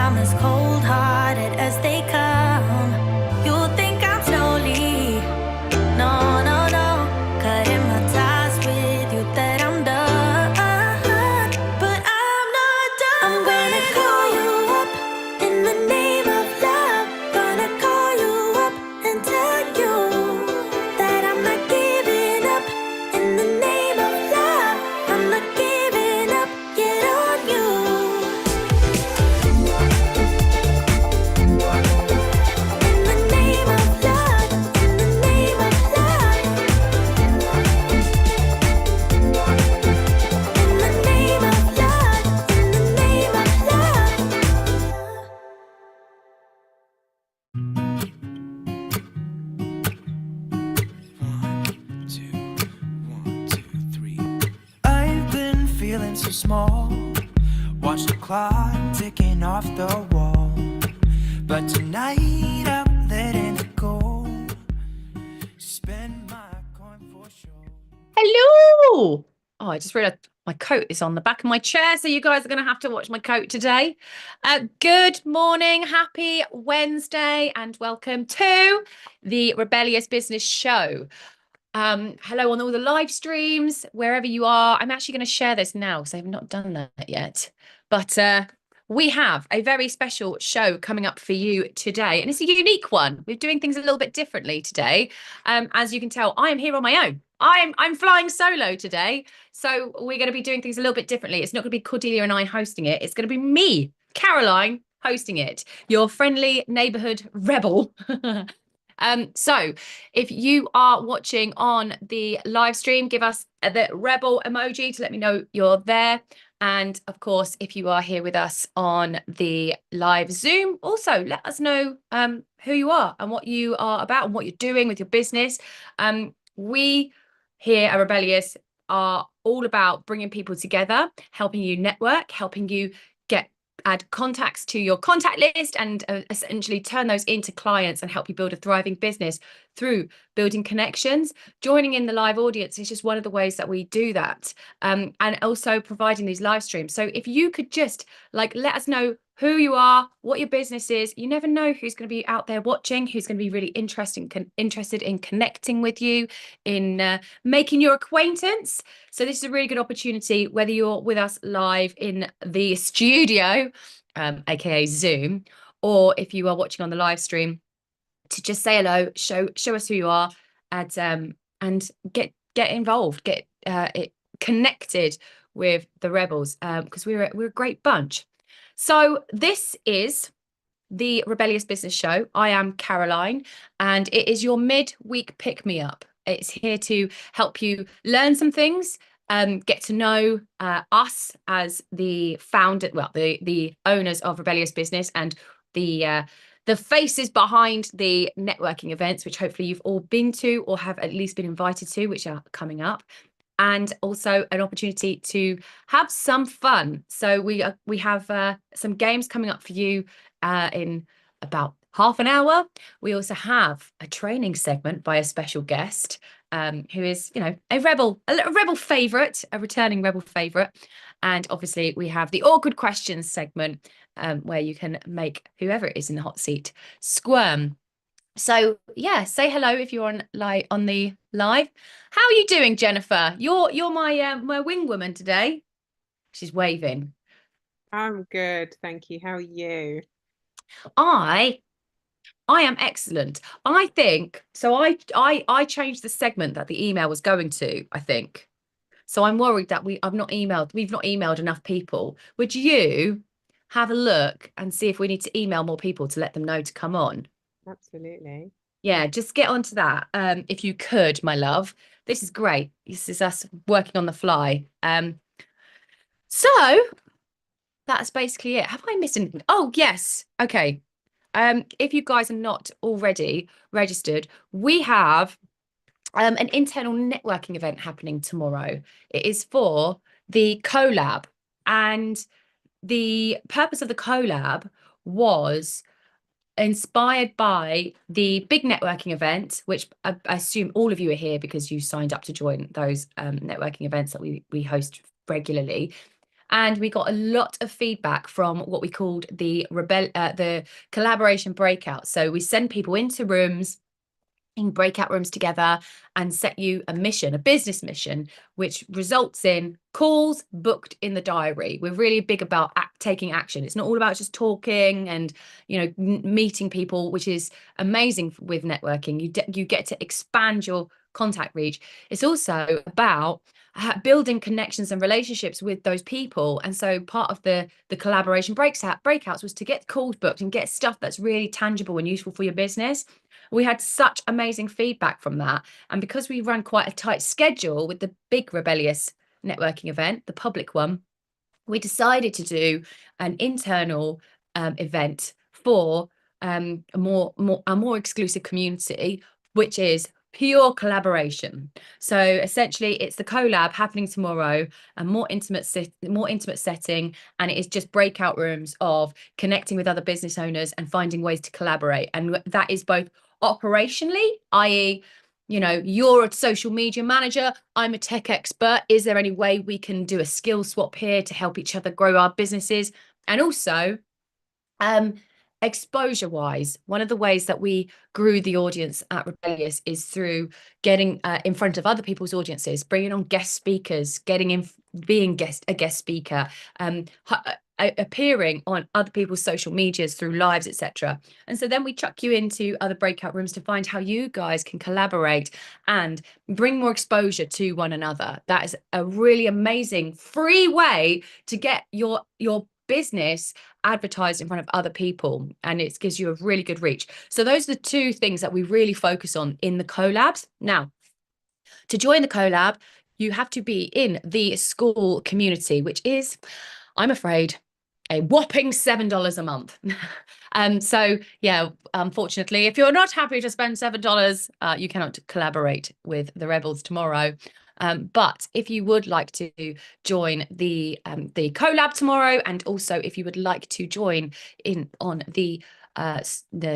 I'm as cold-hearted as they come. You'll think I'm slowly, no, no, no, cutting my ties with you, that I'm done. But I'm not done. I'm gonna call you up in the name of love. Gonna call you up and tell you that I'm not giving up. In the name of love, I'm not giving up yet on you. In the name of love, in the name of love, in the name of love, in the name of love. I've been feeling so small. Watch the clock ticking off the wall. But tonight I'm letting it go. Spend my coin for sure. Hello. Oh, I just realized my coat is on the back of my chair, so you guys are going to have to watch my coat today. Good morning, happy Wednesday, and welcome to the Rebellious Business Show. Hello on all the live streams, wherever you are. I'm actually going to share this now because I've not done that yet. But we have a very special show coming up for you today, and it's a unique one. We're doing things a little bit differently today. As you can tell, I am here on my own. I'm flying solo today, so we're going to be doing things a little bit differently. It's not going to be Cordelia and I hosting it. It's going to be me, Caroline, hosting it, your friendly neighborhood rebel. So if you are watching on the live stream, give us the rebel emoji to let me know you're there. And of course, if you are here with us on the live Zoom, also let us know who you are and what you are about and what you're doing with your business. We here at Rebellious are all about bringing people together, helping you network, helping you add contacts to your contact list, and essentially turn those into clients and help you build a thriving business through building connections. Joining in the live audience is just one of the ways that we do that, and also providing these live streams. So if you could just let us know who you are, what your business is. You never know who's going to be out there watching, who's going to be really interested in connecting with you, in making your acquaintance. So this is a really good opportunity, whether you're with us live in the studio, aka Zoom, or if you are watching on the live stream, to just say hello, show us who you are, and get involved, get connected with the rebels, because we're a great bunch. So this is the Rebellious Business Show. I am Caroline, and it is your mid-week pick-me-up. It's here to help you learn some things, get to know us as the founder, well, the owners of Rebellious Business, and the faces behind the networking events, which hopefully you've all been to or have at least been invited to, which are coming up. And also an opportunity to have some fun. So we have some games coming up for you in about half an hour. We also have a training segment by a special guest who is, a rebel favorite, a returning rebel favorite. And obviously we have the awkward questions segment where you can make whoever is in the hot seat squirm. So yeah, say hello if you're on the live. How are you doing, Jennifer? You're my wing woman today. She's waving. I'm good, thank you. How are you? I am excellent. I think so. I changed the segment that the email was going to, I think. So I'm worried that we've not emailed enough people. Would you have a look and see if we need to email more people to let them know to come on? Absolutely. Yeah, just get onto that if you could, my love. This is great. This is us working on the fly. So that's basically it. Have I missed anything? Oh, yes. Okay. If you guys are not already registered, we have an internal networking event happening tomorrow. It is for the collab, and the purpose of the collab was inspired by the big networking event, which I assume all of you are here because you signed up to join those networking events that we host regularly. and we got a lot of feedback from what we called the collaboration breakout. So we send people into rooms, in breakout rooms together, and set you a mission, a business mission, which results in calls booked in the diary. We're really big about taking action. It's not all about just talking and, you know, meeting people, which is amazing with networking. You get to expand your contact reach. It's also about building connections and relationships with those people. And so part of the collaboration breakouts was to get calls booked and get stuff that's really tangible and useful for your business. We had such amazing feedback from that. And because we ran quite a tight schedule with the big Rebellious networking event, the public one, we decided to do an internal event for a more exclusive community, which is pure collaboration. So essentially it's the collab happening tomorrow, a more intimate setting, and it is just breakout rooms of connecting with other business owners and finding ways to collaborate. And that is both operationally, i.e., you know, you're a social media manager, I'm a tech expert. Is there any way we can do a skill swap here to help each other grow our businesses? And also, exposure wise, one of the ways that we grew the audience at Rebellious is through getting in front of other people's audiences, bringing on guest speakers, being a guest speaker, appearing on other people's social medias through lives, etc. And so then we chuck you into other breakout rooms to find how you guys can collaborate and bring more exposure to one another. That is a really amazing free way to get your business advertised in front of other people, and it gives you a really good reach. So those are the two things that we really focus on in the collabs. Now, to join the collab, you have to be in the school community, which is, I'm afraid, a whopping $7 a month. So yeah, unfortunately, if you're not happy to spend $7, you cannot collaborate with the Rebels tomorrow. But if you would like to join the collab tomorrow, and also if you would like to join in on the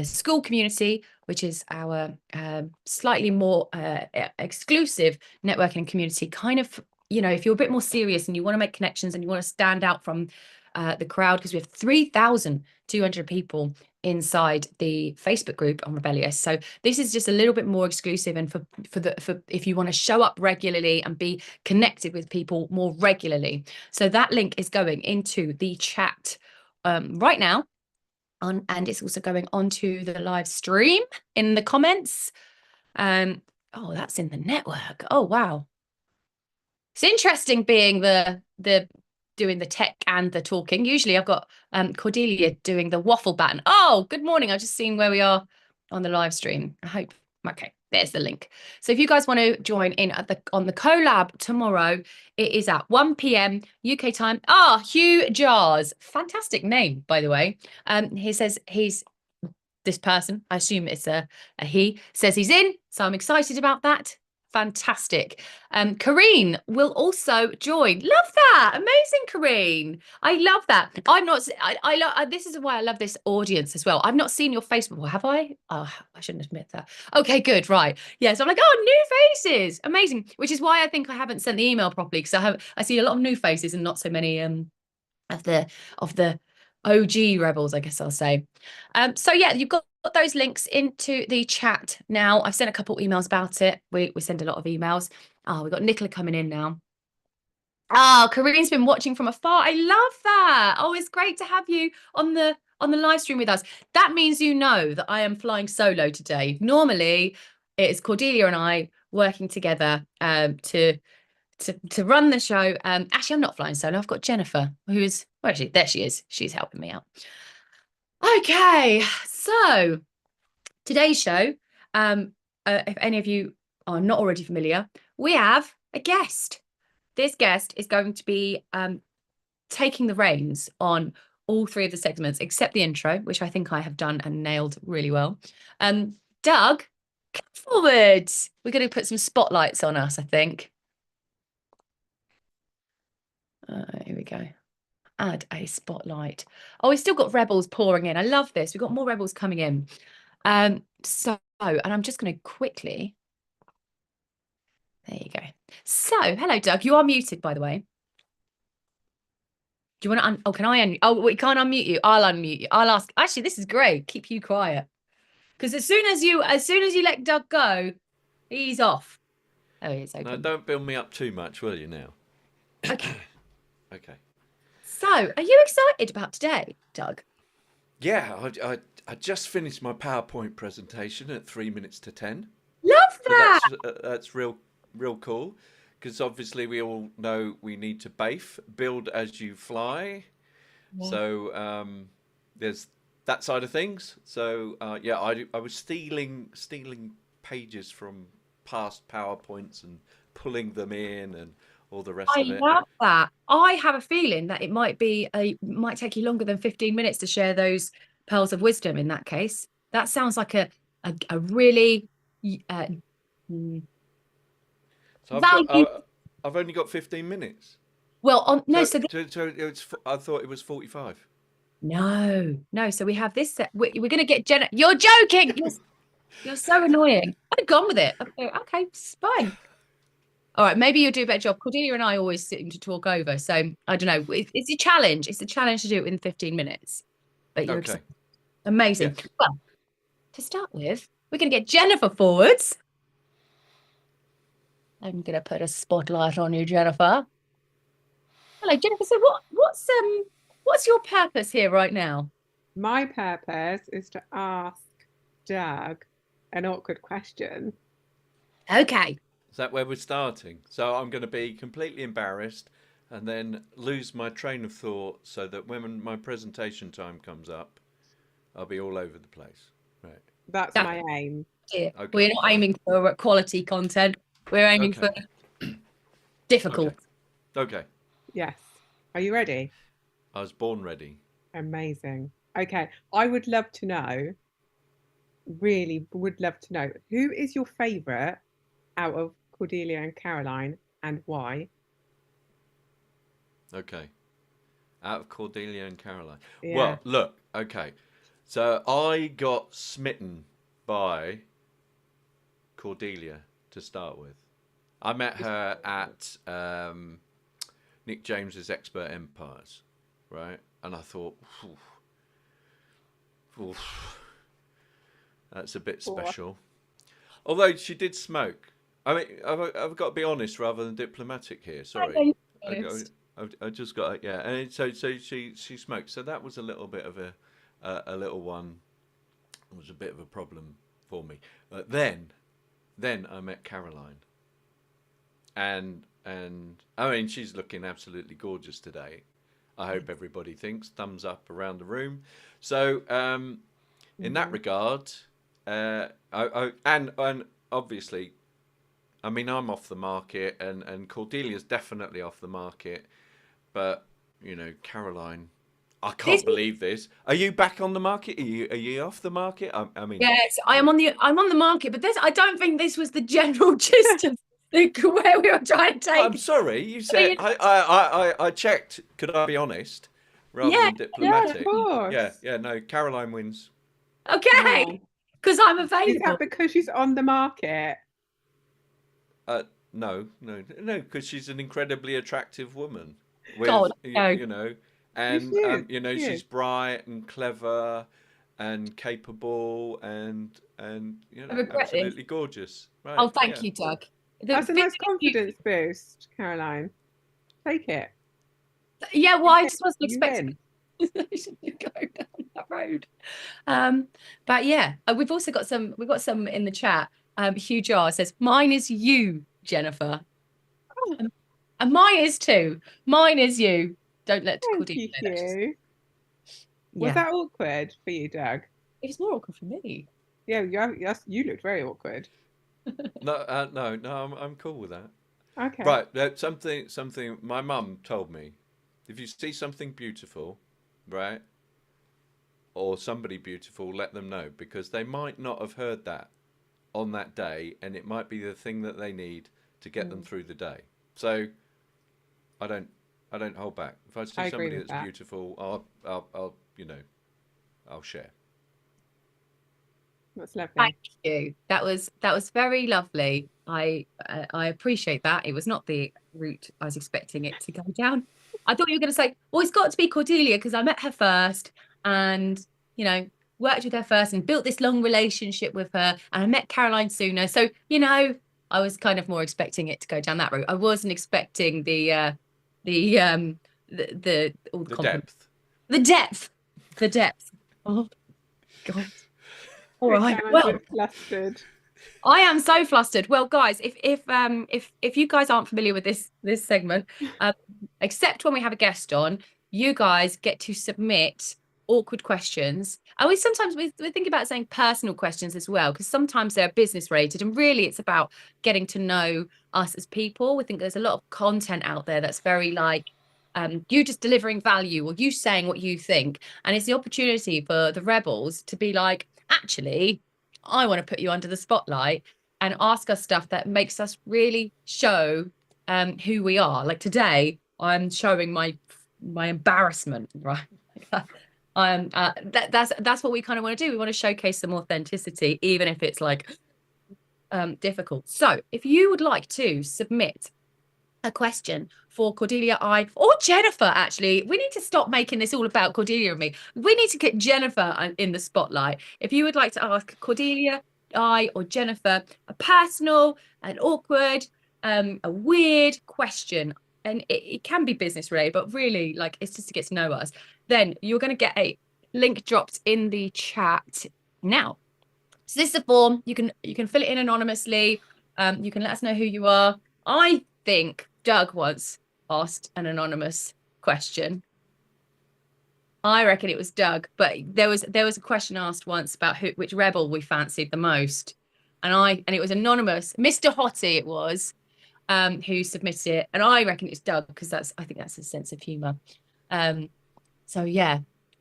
school community, which is our slightly more exclusive networking community, kind of, you know, if you're a bit more serious and you want to make connections and you want to stand out from the crowd, because we have 3,200 people inside the Facebook group on Rebellious. So this is just a little bit more exclusive, and for if you want to show up regularly and be connected with people more regularly. So that link is going into the chat right now, and it's also going onto the live stream in the comments. Oh, that's in the network. Oh wow, it's interesting being the doing the tech and the talking. Usually I've got Cordelia doing the waffle baton. Oh, good morning. I've just seen where we are on the live stream. I hope, okay, there's the link. So if you guys want to join in on the collab tomorrow, it is at 1 p.m. UK time. Hugh Jars, fantastic name, by the way. He says this person, I assume it's a he, says he's in. So I'm excited about that. Fantastic. Kareen will also join. Love that. Amazing, Kareen. I love that. I'm not, I love, this is why I love this audience as well. I've not seen your face before, have I? Oh, I shouldn't admit that. Okay, good. Right. Yes. I'm like, oh, new faces. Amazing. Which is why I think I haven't sent the email properly, because I see a lot of new faces and not so many of the OG rebels, I guess I'll say. So yeah, you've got those links into the chat now. I've sent a couple emails about it. We send a lot of emails. We've got Nicola coming in now. Kareen's been watching from afar. I love that. Oh, it's great to have you on the live stream with us. That means you know that I am flying solo today. Normally, it's Cordelia and I working together to run the show. Actually, I'm not flying solo. I've got Jennifer, who's, well, actually, there she is. She's helping me out. Okay, so today's show, if any of you are not already familiar, we have a guest. This guest is going to be taking the reins on all three of the segments, except the intro, which I think I have done and nailed really well. Doug, come forward. We're going to put some spotlights on us, I think. Here we go. Add a spotlight. Oh, we've still got rebels pouring in. I love this. We've got more rebels coming in. And I'm just going to quickly. There you go. So, hello, Doug. You are muted, by the way. Do you want to? Oh, can I? Oh, we can't unmute you. I'll unmute you. I'll ask. Actually, this is great. Keep you quiet, because as soon as you let Doug go, he's off. Oh, it's open. No, don't build me up too much, will you now? Okay. Okay. So, are you excited about today, Doug? Yeah, I just finished my PowerPoint presentation at 3 minutes to 10. Love So that. that's real cool, because obviously we all know we need to build as you fly. Yeah. So there's that side of things. So yeah, I was stealing pages from past PowerPoints and pulling them in and all the rest I of it. love that. I have a feeling that it might take you longer than 15 minutes to share those pearls of wisdom in that case. That sounds like a really So value. I've only got 15 minutes. Well, no, So I thought it was 45. no. So we have this. We're going to get Jenna. You're joking. You're so annoying. I'd have gone with it. Okay, it's fine. All right, maybe you'll do a better job. Cordelia and I always seem to talk over, so I don't know. It's a challenge. It's a challenge to do it within 15 minutes. But you're Okay. amazing. Yes. Well, to start with, we're going to get Jennifer forwards. I'm going to put a spotlight on you, Jennifer. Hello, Jennifer. So what's your purpose here right now? My purpose is to ask Doug an awkward question. Okay. Is that where we're starting? So I'm going to be completely embarrassed and then lose my train of thought, so that when my presentation time comes up, I'll be all over the place. Right. That's my aim. Yeah. Okay. We're not aiming for quality content. We're aiming for difficult. Okay. Yes. Are you ready? I was born ready. Amazing. Okay. I would love to know, really would love to know, who is your favourite out of Cordelia and Caroline, and why? Okay. Out of Cordelia and Caroline. Yeah. Well, look, okay. So I got smitten by Cordelia to start with. I met her at Nick James's Expert Empires, right? And I thought, that's a bit special. Although she did smoke. I mean, I've got to be honest rather than diplomatic here. Sorry. I just got, yeah. And so she smoked. So that was a little bit of a little one. It was a bit of a problem for me. But then I met Caroline. And I mean, she's looking absolutely gorgeous today. I hope everybody thinks. Thumbs up around the room. So in that regard, and obviously, I mean, I'm off the market, and Cordelia's definitely off the market. But you know, Caroline, I can't believe this. Are you back on the market? Are you off the market? I mean, yes, I'm on the market, but I don't think this was the general gist of where we were trying to take. I'm sorry, you said I checked. Could I be honest, rather than diplomatic? Yeah, of course. Yeah. No, Caroline wins. Okay, because I'm Is available. that because she's on the market? No, because she's an incredibly attractive woman. God, no. You know, and you know, She she's is. bright and clever and capable and you know, regret this. absolutely gorgeous. Right? Oh, thank you, Doug. That's a nice confidence boost, Caroline. Take it. Yeah, well, I just wasn't You expecting win. to go down that road. But yeah, we've got some in the chat. Hugh Jar says, "Mine is you, Jennifer." Oh. And mine is too. Mine is you. Don't let Thank Cordelia you, know that. Hugh. Was Yeah. that awkward for you, Doug? It was more awkward for me. Yeah, you looked very awkward. No, I'm cool with that. Okay. Right, something my mum told me. If you see something beautiful, right, or somebody beautiful, let them know, because they might not have heard that on that day, and it might be the thing that they need to get them through the day. So I don't hold back. If I see somebody that's beautiful, I'll you know, I'll share. That's lovely. Thank you. That was very lovely. I appreciate that. It was not the route I was expecting it to go down. I thought you were going to say, well, it's got to be Cordelia because I met her first and, you know, worked with her first and built this long relationship with her. And I met Caroline sooner. So, you know, I was kind of more expecting it to go down that route. I wasn't expecting all the depth. The depth. Oh, God. All right. I'm a Well, bit flustered. I am so flustered. Well, guys, if you guys aren't familiar with this segment, except when we have a guest on, you guys get to submit awkward questions. And we're thinking about saying personal questions as well, because sometimes they're business related, and really it's about getting to know us as people. We think there's a lot of content out there that's very like you just delivering value or you saying what you think, and it's the opportunity for the rebels to be like, actually, I want to put you under the spotlight and ask us stuff that makes us really show who we are. Like today, I'm showing my embarrassment, right? That's what we kind of want to do. We want to showcase some authenticity, even if it's like difficult. So if you would like to submit a question for Cordelia, or Jennifer, actually, we need to stop making this all about Cordelia and me. We need to get Jennifer in the spotlight. If you would like to ask Cordelia, or Jennifer a personal, an awkward, a weird question, and it can be business related, but really like it's just to get to know us, then you're going to get a link dropped in the chat now. So this is a form. You can fill it in anonymously. You can let us know who you are. I think Doug once asked an anonymous question. I reckon it was Doug, but there was a question asked once about which rebel we fancied the most, and it was anonymous. Mr. Hottie it was, who submitted it, and I reckon it's Doug because I think that's his sense of humour. So yeah,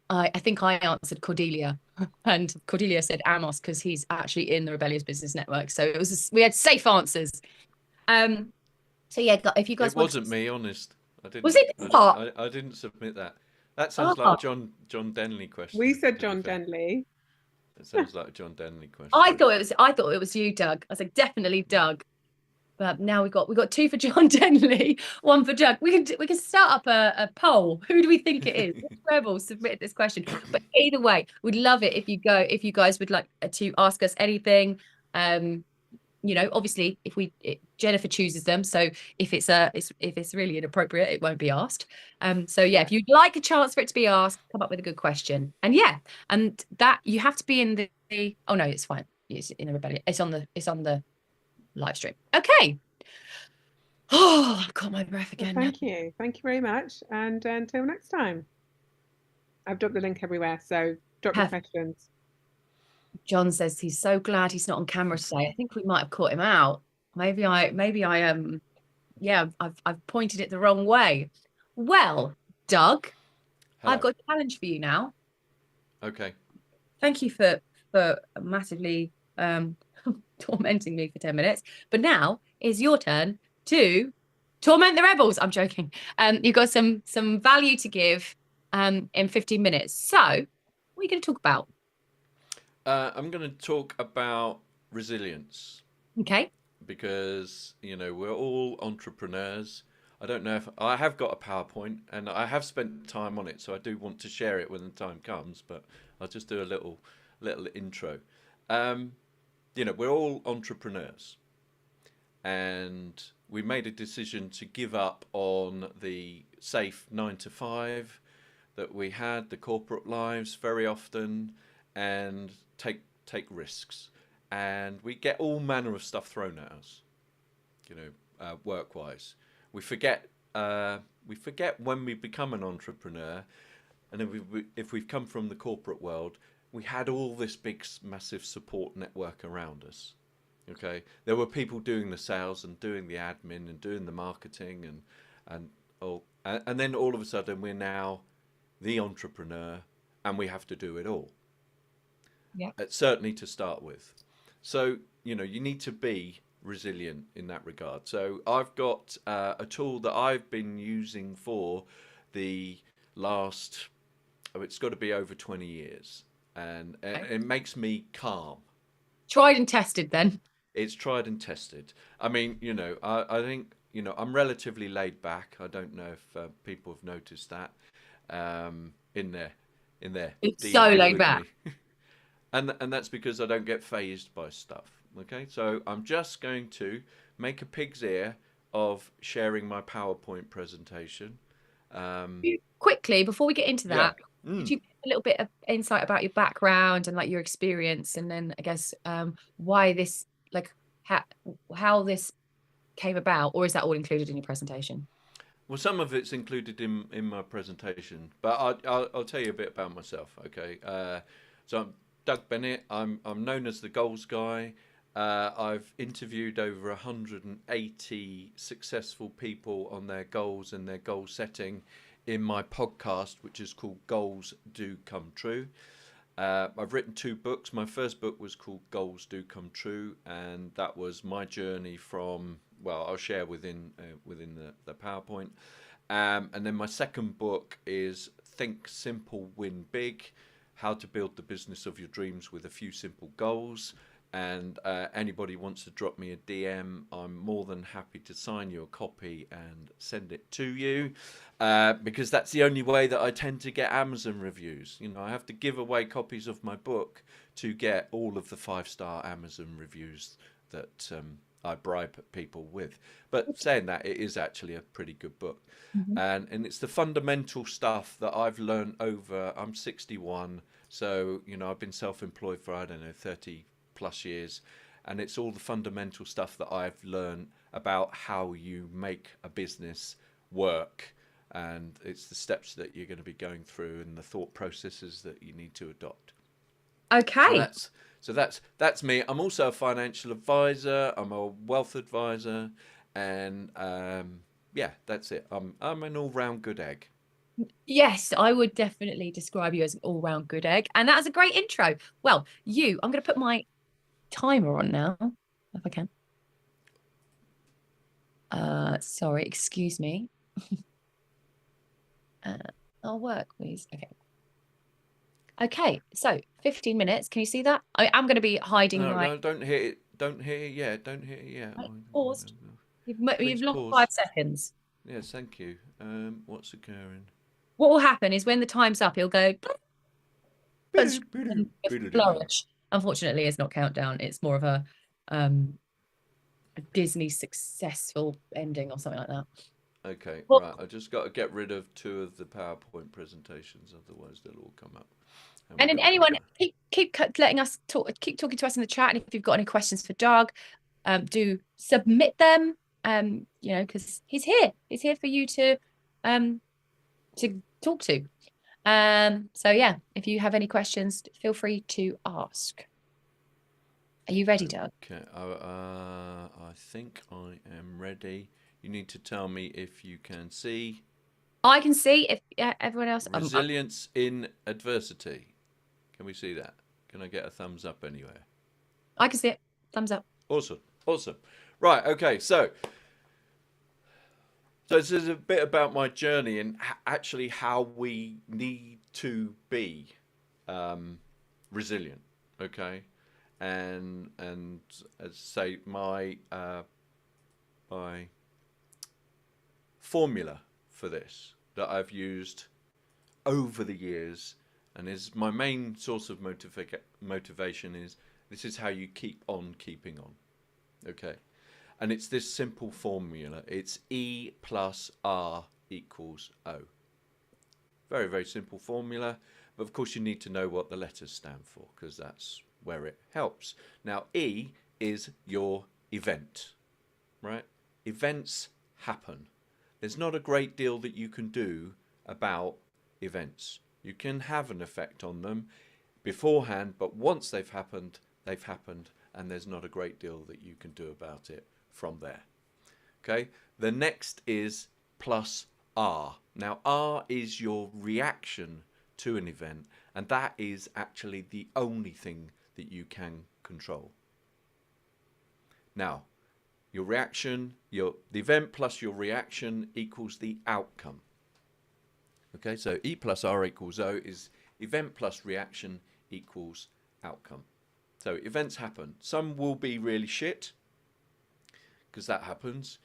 I think I answered Cordelia, and Cordelia said Amos because he's actually in the Rebellious Business Network. So we had safe answers. So yeah, if you guys wasn't me, honest. I didn't. Was it not? I didn't submit that. That sounds like a John Denley question. We said John Denley. It sounds like a John Denley question. I thought it was you, Doug. I was like, definitely Doug. But now we got 2 for John Denley, 1 for Doug. We can start up a poll. Who do we think it is? Which rebel submitted this question? But either way, we'd love it if you guys would like to ask us anything. You know, obviously, if Jennifer chooses them, so if it's really inappropriate, it won't be asked. So yeah, if you'd like a chance for it to be asked, come up with a good question. And yeah, and that you have to be in the oh no, it's fine. It's in the Rebellion. It's on the live stream. Okay. Oh, I've got my breath again. Well, thank you very much, and until next time. I've dropped the link everywhere, so drop your questions. John says he's so glad he's not on camera today. I think we might have caught him out. Maybe I've pointed it the wrong way. Well, Doug, hello. I've got a challenge for you now. Okay. Thank you for massively tormenting me for 10 minutes. But now is your turn to torment the rebels. I'm joking. You've got some value to give in 15 minutes. So what are you going to talk about? I'm going to talk about resilience. Okay. Because, you know, we're all entrepreneurs. I don't know if I have got a PowerPoint and I have spent time on it, so I do want to share it when the time comes, but I'll just do a little intro. You know, we're all entrepreneurs, and we made a decision to give up on the safe 9-to-5 that we had, the corporate lives very often, and take risks, and we get all manner of stuff thrown at us, you know, work-wise. We forget when we become an entrepreneur, and if we've come from the corporate world, we had all this big massive support network around us. Okay, there were people doing the sales and doing the admin and doing the marketing and then all of a sudden we're now the entrepreneur and we have to do it all. Yeah. Certainly to start with. So, you know, you need to be resilient in that regard. So I've got a tool that I've been using for the last, it's got to be over 20 years. And it makes me calm. Tried and tested then. It's tried and tested. I mean, you know, I think you know, I'm relatively laid back. I don't know if people have noticed that in their It's so dealings laid with back. me. And that's because I don't get phased by stuff. Okay, so I'm just going to make a pig's ear of sharing my PowerPoint presentation. Quickly, before we get into Yeah. that, could you give a little bit of insight about your background and like your experience, and then I guess why this, like how this came about, or is that all included in your presentation? Well, some of it's included in my presentation, but I'll tell you a bit about myself. Okay, so I'm Doug Bennett. I'm known as the goals guy. I've interviewed over 180 successful people on their goals and their goal setting in my podcast, which is called Goals Do Come True. I've written 2 books. My first book was called Goals Do Come True, and that was my journey from, well, I'll share within the PowerPoint. And then my second book is Think Simple, Win Big, How to Build the Business of Your Dreams with a Few Simple Goals. And anybody wants to drop me a DM, I'm more than happy to sign you a copy and send it to you, because that's the only way that I tend to get Amazon reviews. You know, I have to give away copies of my book to get all of the 5-star Amazon reviews that I bribe people with. But saying that, it is actually a pretty good book. And it's the fundamental stuff that I've learned over, I'm 61, so, you know, I've been self-employed for, I don't know, 30 plus years, and it's all the fundamental stuff that I've learned about how you make a business work, and it's the steps that you're going to be going through and the thought processes that you need to adopt. Okay. So that's me. I'm also a financial advisor. I'm a wealth advisor, and yeah, that's it. I'm an all-round good egg. Yes, I would definitely describe you as an all-round good egg, and that was a great intro. Well, I'm going to put my timer on now, if I can. Sorry, excuse me. I'll work, please. Okay, so 15 minutes. Can you see that? I'm going to be hiding my... No, don't hit it. Don't hit it yet. Don't hit it yet. Paused. You've Please lost pause. 5 seconds. Yes, thank you. What's occurring? What will happen is when the time's up, he'll go... flourish. Unfortunately, it's not countdown. It's more of a Disney successful ending or something like that. Okay, Well, right. I just got to get rid of 2 of the PowerPoint presentations, otherwise they'll all come up. And then anyone keep letting us talk, keep talking to us in the chat. And if you've got any questions for Doug, do submit them. You know, because he's here for you to talk to. So yeah, if you have any questions, feel free to ask. Are you ready, Doug? Okay, I think I am ready. You need to tell me if you can see. I can see. If everyone else, Resilience in adversity. Can we see that? Can I get a thumbs up anywhere? I can see it. Thumbs up. Awesome. Right. Okay. So this is a bit about my journey and actually how we need to be resilient. Okay. And as say my formula for this that I've used over the years, and is my main source of motivation, is this is how you keep on keeping on. Okay. And it's this simple formula. It's E plus R equals O. Very, very simple formula. But of course you need to know what the letters stand for, because that's where it helps. Now, E is your event, right? Events happen. There's not a great deal that you can do about events. You can have an effect on them beforehand, but once they've happened, and there's not a great deal that you can do about it from there. Okay, the next is plus R. Now, R is your reaction to an event, and that is actually the only thing that you can control. Now, your reaction, the event plus your reaction equals the outcome. Okay, so E plus R equals O is event plus reaction equals outcome. So events happen. Some will be really shit, because that happens.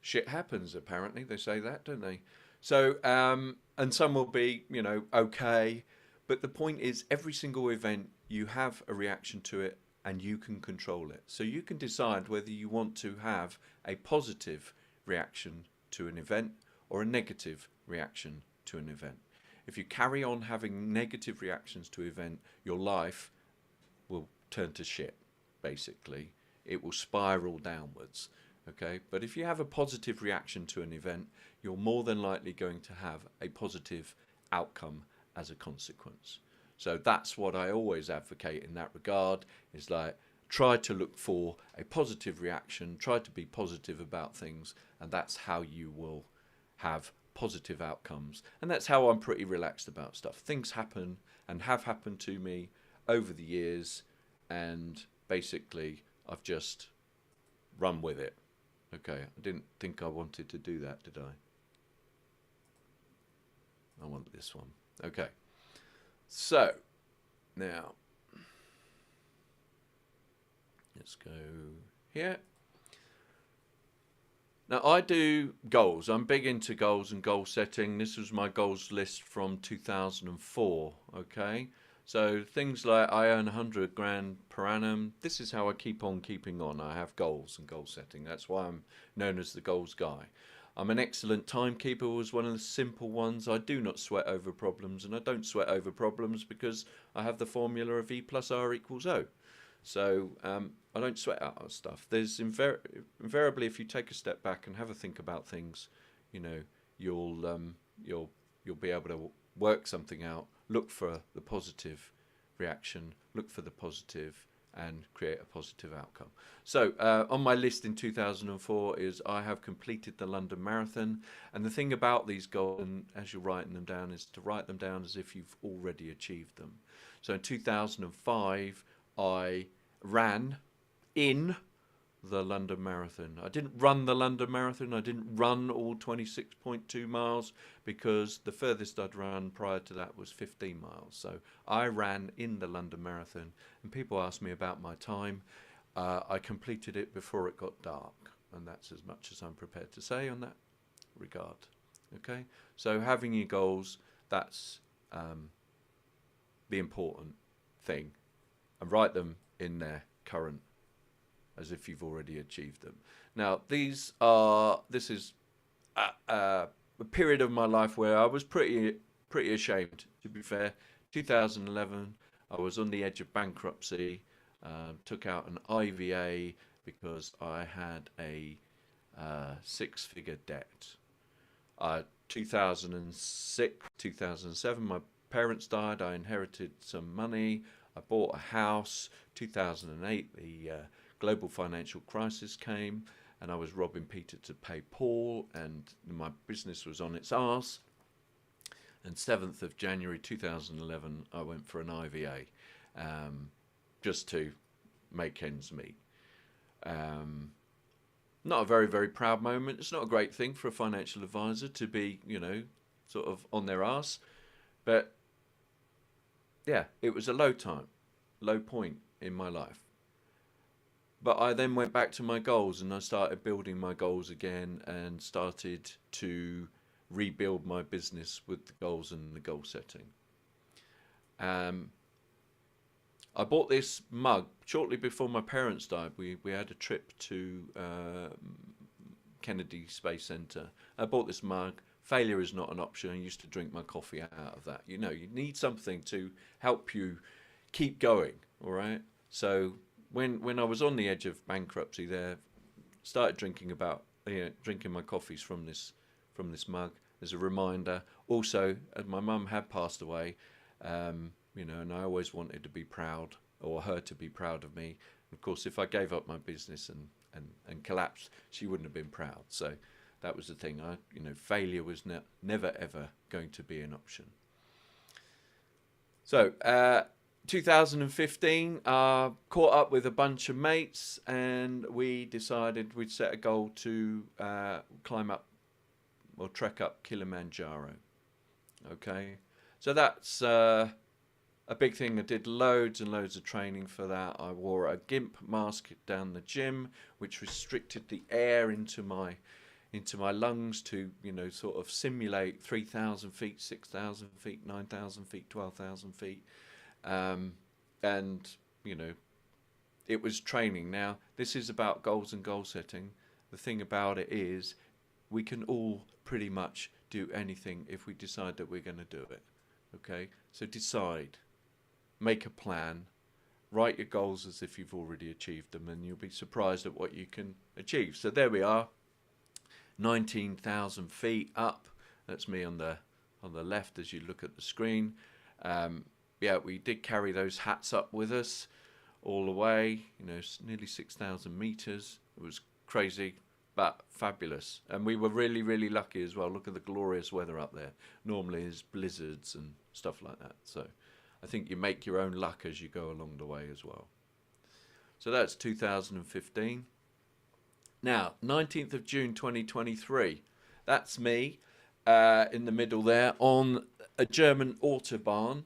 shit happens, apparently. They say that, don't they? So, and some will be, you know, okay. But the point is, every single event, you have a reaction to it and you can control it. So you can decide whether you want to have a positive reaction to an event or a negative reaction to an event. If you carry on having negative reactions to an event, your life will turn to shit, basically. It will spiral downwards. Okay, but if you have a positive reaction to an event, you're more than likely going to have a positive outcome as a consequence. So that's what I always advocate in that regard, is like, try to look for a positive reaction, try to be positive about things, and that's how you will have positive outcomes. And that's how I'm pretty relaxed about stuff. Things happen and have happened to me over the years, and basically I've just run with it. Okay, I didn't think I wanted to do that, did I? I want this one. Okay, so now let's go here. Now I do goals. I'm big into goals and goal setting. This was my goals list from 2004. Okay, so things like I earn 100 grand per annum. This is how I keep on keeping on. I have goals and goal setting. That's why I'm known as the goals guy. I'm an excellent timekeeper, was one of the simple ones. I do not sweat over problems, and I don't sweat over problems because I have the formula of E plus R equals O. So I don't sweat out stuff. There's invariably, if you take a step back and have a think about things, you know, you'll be able to work something out. Look for the positive reaction, look for the positive, and create a positive outcome. So on my list in 2004 is I have completed the London Marathon. And the thing about these goals, and as you're writing them down, is to write them down as if you've already achieved them. So in 2005, I ran in the London Marathon. I didn't run the London Marathon. I didn't run all 26.2 miles because the furthest I'd run prior to that was 15 miles. So I ran in the London Marathon, and people asked me about my time. I completed it before it got dark, and that's as much as I'm prepared to say on that regard. Okay, so having your goals, that's the important thing, and write them in their current as if you've already achieved them. Now, this is a period of my life where I was pretty ashamed, to be fair. 2011, I was on the edge of bankruptcy, took out an IVA because I had a 6-figure debt. 2006, 2007, my parents died. I inherited some money. I bought a house. 2008, the global financial crisis came, and I was robbing Peter to pay Paul, and my business was on its arse. And 7th of January 2011, I went for an IVA, just to make ends meet. Not a very, very proud moment. It's not a great thing for a financial advisor to be, you know, sort of on their arse. But yeah, it was a low point in my life. But I then went back to my goals, and I started building my goals again and started to rebuild my business with the goals and the goal setting. I bought this mug shortly before my parents died. We had a trip to Kennedy Space Center. I bought this mug. Failure is not an option. I used to drink my coffee out of that. You know, you need something to help you keep going, all right? So when I was on the edge of bankruptcy there, started drinking my coffees from this mug as a reminder. Also, as my mum had passed away, you know, and I always wanted to be proud, or her to be proud of me. Of course, if I gave up my business and collapsed, she wouldn't have been proud. So that was the thing. You know, failure was never ever going to be an option. So 2015, caught up with a bunch of mates, and we decided we'd set a goal to climb up or trek up Kilimanjaro. Okay, so that's a big thing. I did loads and loads of training for that. I wore a GIMP mask down the gym, which restricted the air into into my lungs to, you know, sort of simulate 3,000 feet, 6,000 feet, 9,000 feet, 12,000 feet. And, you know, it was training. Now, this is about goals and goal setting. The thing about it is we can all pretty much do anything if we decide that we're going to do it. Okay? So decide, make a plan, write your goals as if you've already achieved them, and you'll be surprised at what you can achieve. So there we are, 19,000 feet up. That's me on the left as you look at the screen. Yeah, we did carry those hats up with us all the way, you know, nearly 6,000 meters. It was crazy, but fabulous. And we were really, really lucky as well. Look at the glorious weather up there. Normally there's blizzards and stuff like that. So I think you make your own luck as you go along the way as well. So that's 2015. Now, 19th of June 2023. That's me in the middle there on a German Autobahn.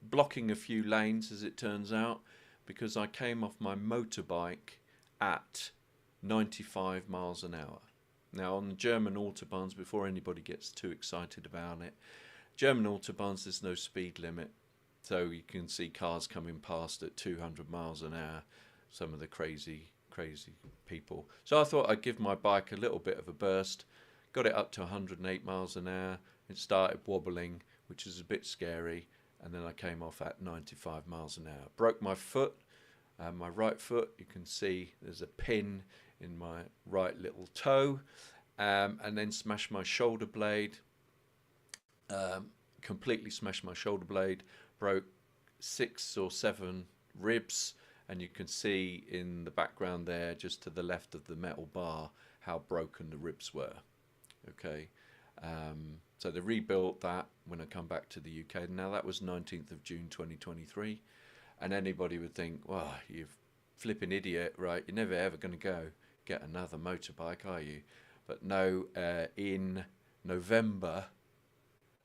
Blocking a few lanes, as it turns out, because I came off my motorbike at 95 miles an hour. Now, on the German Autobahns, before anybody gets too excited about it, German Autobahns, there's no speed limit. So you can see cars coming past at 200 miles an hour, some of the crazy people. So I thought I'd give my bike a little bit of a burst, got it up to 108 miles an hour, it started wobbling, which is a bit scary, and then I came off at 95 miles an hour. Broke my foot, my right foot. You can see there's a pin in my right little toe, and then smashed my shoulder blade, completely smashed my shoulder blade, broke 6 or 7 ribs, and you can see in the background there, just to the left of the metal bar, how broken the ribs were. Okay. So they rebuilt that when I come back to the UK. Now that was 19th of June 2023, and anybody would think, well, you flipping idiot, right? You're never ever going to go get another motorbike, are you? But no, in November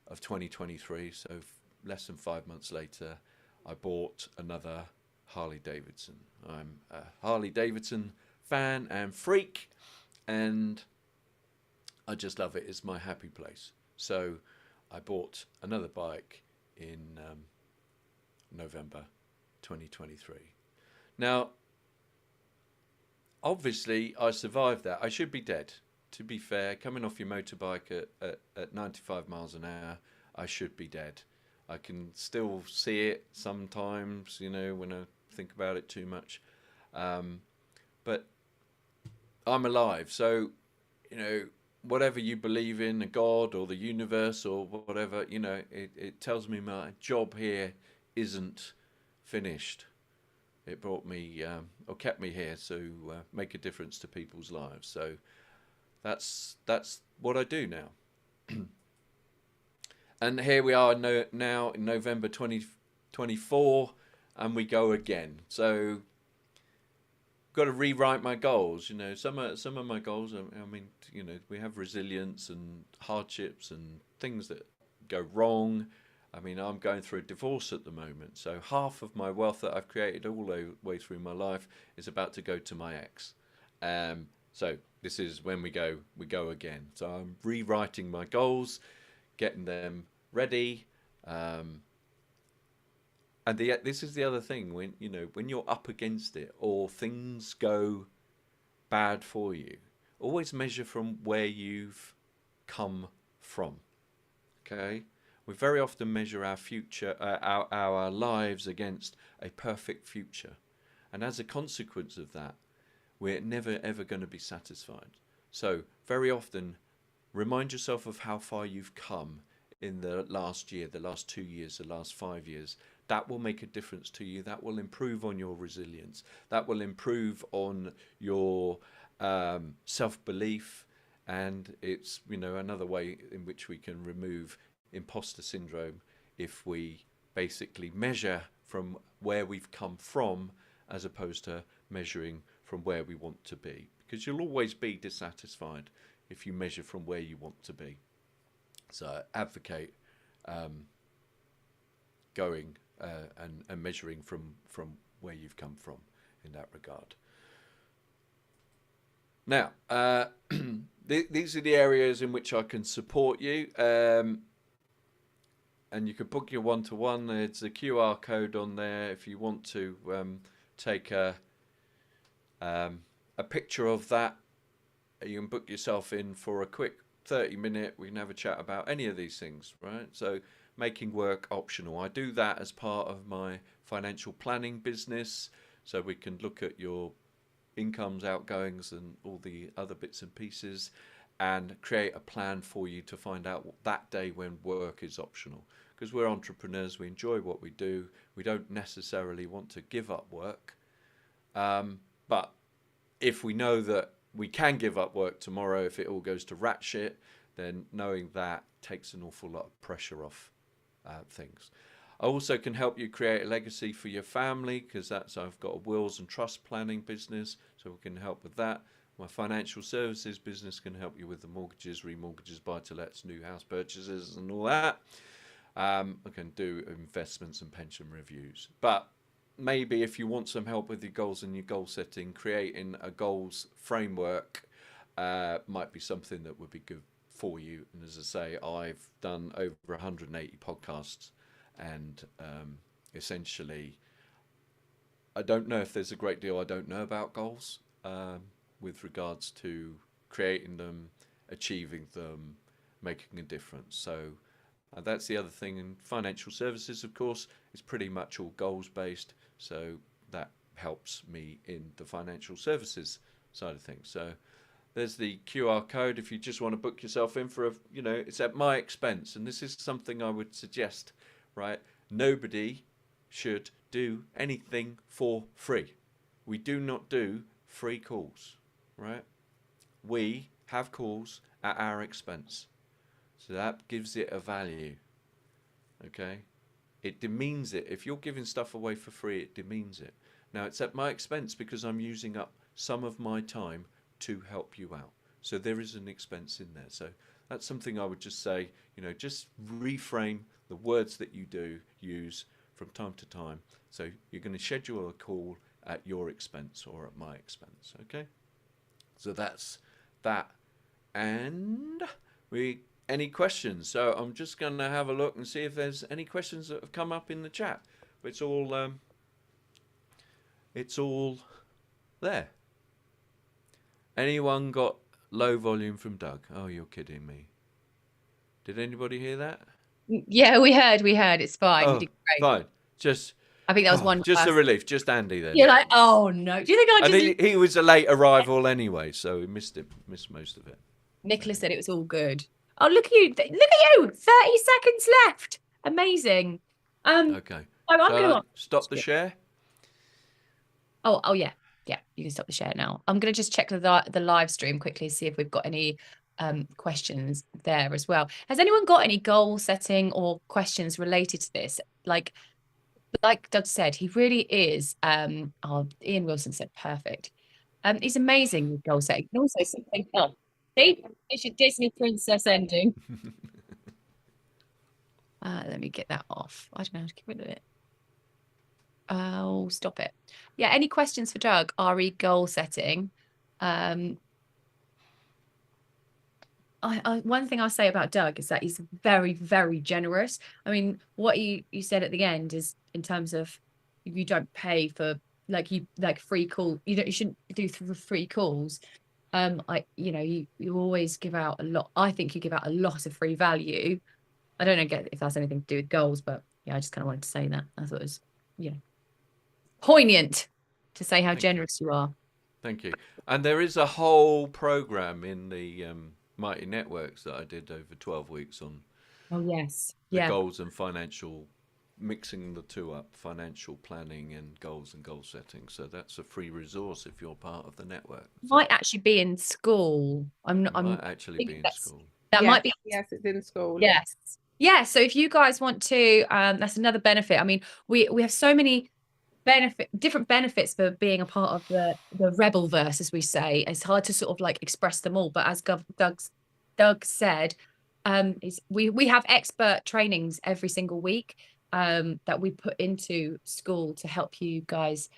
of 2023, so less than 5 months later, I bought another Harley Davidson. I'm a Harley Davidson fan and freak, and I just love it. It's my happy place. So I bought another bike in November 2023. Now, obviously, I survived that. I should be dead. To be fair, coming off your motorbike at 95 miles an hour, I should be dead. I can still see it sometimes, you know, when I think about it too much. But I'm alive. So, you know, whatever you believe in, a God or the universe or whatever, you know, it tells me my job here isn't finished. It brought me, or kept me here to make a difference to people's lives. So that's what I do now. And here we are now in November 2024, and we go again. So got to rewrite my goals. You know, some of my goals, I mean, you know, we have resilience and hardships and things that go wrong. I mean, I'm going through a divorce at the moment, so half of my wealth that I've created all the way through my life is about to go to my ex. So this is when we go again. So I'm rewriting my goals, getting them ready. And this is the other thing, when you're up against it or things go bad for you, always measure from where you've come from. Okay, we very often measure our future, our lives against a perfect future, and as a consequence of that, we're never ever going to be satisfied. So very often, remind yourself of how far you've come in the last year, the last 2 years, the last 5 years. That will make a difference to you. That will improve on your resilience. That will improve on your self-belief. And it's, you know, another way in which we can remove imposter syndrome if we basically measure from where we've come from as opposed to measuring from where we want to be. Because you'll always be dissatisfied if you measure from where you want to be. So I advocate going and measuring from where you've come from in that regard. Now, these are the areas in which I can support you. And you can book your one-to-one. There's a QR code on there if you want to take a picture of that. You can book yourself in for a quick 30-minute. We can have a chat about any of these things, right? So making work optional. I do that as part of my financial planning business, so we can look at your incomes, outgoings, and all the other bits and pieces, and create a plan for you to find out that day when work is optional. Because we're entrepreneurs, we enjoy what we do. We don't necessarily want to give up work. But if we know that we can give up work tomorrow if it all goes to rat shit, then knowing that takes an awful lot of pressure off things. I also can help you create a legacy for your family, because I've got a wills and trust planning business, so we can help with that. My financial services business can help you with the mortgages, remortgages, buy-to-lets, new house purchases, and all that. I can do investments and pension reviews. But maybe if you want some help with your goals and your goal setting, creating a goals framework might be something that would be good for you. And as I say, I've done over 180 podcasts, and essentially, I don't know if there's a great deal I don't know about goals with regards to creating them, achieving them, making a difference. So that's the other thing. In financial services, of course, is pretty much all goals based. So that helps me in the financial services side of things. So there's the QR code if you just want to book yourself in for it's at my expense. And this is something I would suggest, right? Nobody should do anything for free. We do not do free calls, right? We have calls at our expense. So that gives it a value, okay? It demeans it. If you're giving stuff away for free, it demeans it. Now, it's at my expense because I'm using up some of my time to help you out. So there is an expense in there. So that's something I would just say, just reframe the words that you do use from time to time. So you're going to schedule a call at your expense or at my expense, okay? So that's that. And any questions? So I'm just going to have a look and see if there's any questions that have come up in the chat. But it's all there. Anyone got low volume from Doug? Oh, you're kidding me. Did anybody hear that? Yeah, we heard. It's fine. Oh, You did great. fine. I think that was one. Just a relief. Just Andy then. You're like, oh no. Do you think I just? He was a late arrival anyway, so we missed most of it. Nicholas said it was all good. Oh, look at you! 30 seconds left. Amazing. Okay. I'm gonna stop the share. Oh yeah. You can stop the share now. I'm gonna just check the live stream quickly, see if we've got any questions there as well. Has anyone got any goal setting or questions related to this? Like Doug said, he really is. Ian Wilson said perfect. He's amazing with goal setting. And also something else. See, it's your Disney princess ending. Let me get that off. I don't know how to get rid of it. Oh, stop it. Yeah, any questions for Doug? RE goal setting. One thing I'll say about Doug is that he's very, very generous. I mean, what you said at the end is in terms of you don't pay for free call. You shouldn't do free calls. You always give out a lot. I think you give out a lot of free value. I don't know if that's anything to do with goals, but yeah, I just kind of wanted to say that. I thought it was, poignant to say how generous you are. Thank you. And there is a whole program in the Mighty Networks that I did over 12 weeks on. Oh yes, the goals and financial, mixing the two up, financial planning and goals and goal setting. So that's a free resource if you're part of the network. Might actually be in school. Might actually be in school. That might be. Yes, it's in school. Yes. Yeah. So if you guys want to, that's another benefit. I mean, we have so many different benefits for being a part of the rebel verse, as we say. It's hard to sort of express them all, but as Doug said, we have expert trainings every single week that we put into school to help you guys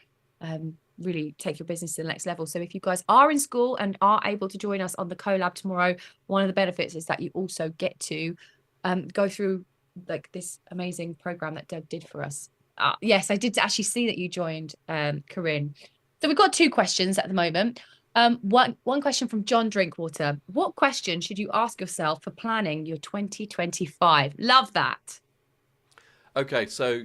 really take your business to the next level. So if you guys are in school and are able to join us on the collab tomorrow, one of the benefits is that you also get to go through like this amazing program that Doug did for us. Yes, I did actually see that you joined, Corinne. So we've got 2 questions at the moment. One question from John Drinkwater. What question should you ask yourself for planning your 2025? Love that. Okay, so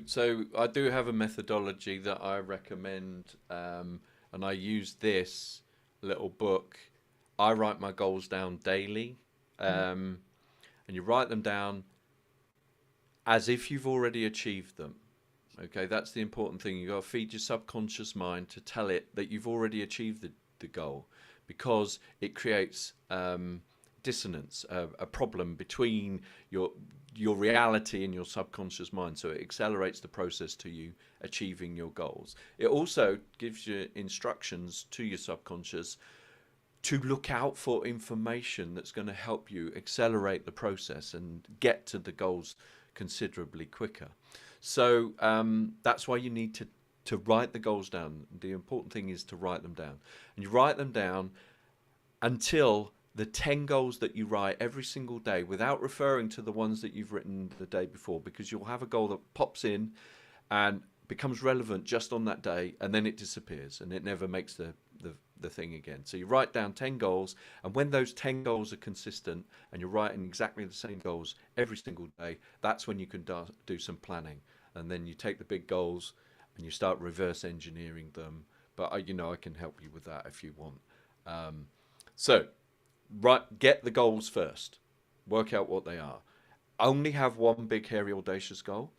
I do have a methodology that I recommend, and I use this little book. I write my goals down daily, and you write them down as if you've already achieved them. Okay, that's the important thing. You got to feed your subconscious mind to tell it that you've already achieved the goal, because it creates dissonance, a problem between your reality and your subconscious mind. So it accelerates the process to you achieving your goals. It also gives you instructions to your subconscious to look out for information that's going to help you accelerate the process and get to the goals considerably quicker. So that's why you need to write the goals down. The important thing is to write them down. And you write them down until the 10 goals that you write every single day, without referring to the ones that you've written the day before, because you'll have a goal that pops in and becomes relevant just on that day, and then it disappears and it never makes the thing again. So you write down 10 goals, and when those 10 goals are consistent and you're writing exactly the same goals every single day, that's when you can do some planning. And then you take the big goals and you start reverse engineering them. But I can help you with that if you want. So get the goals first. Work out what they are. Only have one big, hairy, audacious goal,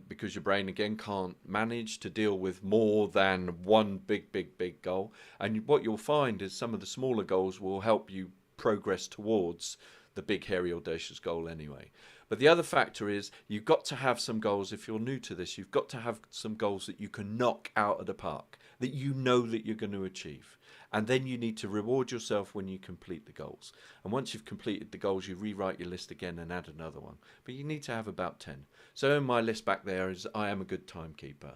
because your brain, again, can't manage to deal with more than one big goal. And what you'll find is some of the smaller goals will help you progress towards the big, hairy, audacious goal anyway. But the other factor is you've got to have some goals. If you're new to this, you've got to have some goals that you can knock out of the park, that you know that you're going to achieve. And then you need to reward yourself when you complete the goals. And once you've completed the goals, you rewrite your list again and add another one. But you need to have about 10. So in my list back there is I am a good timekeeper.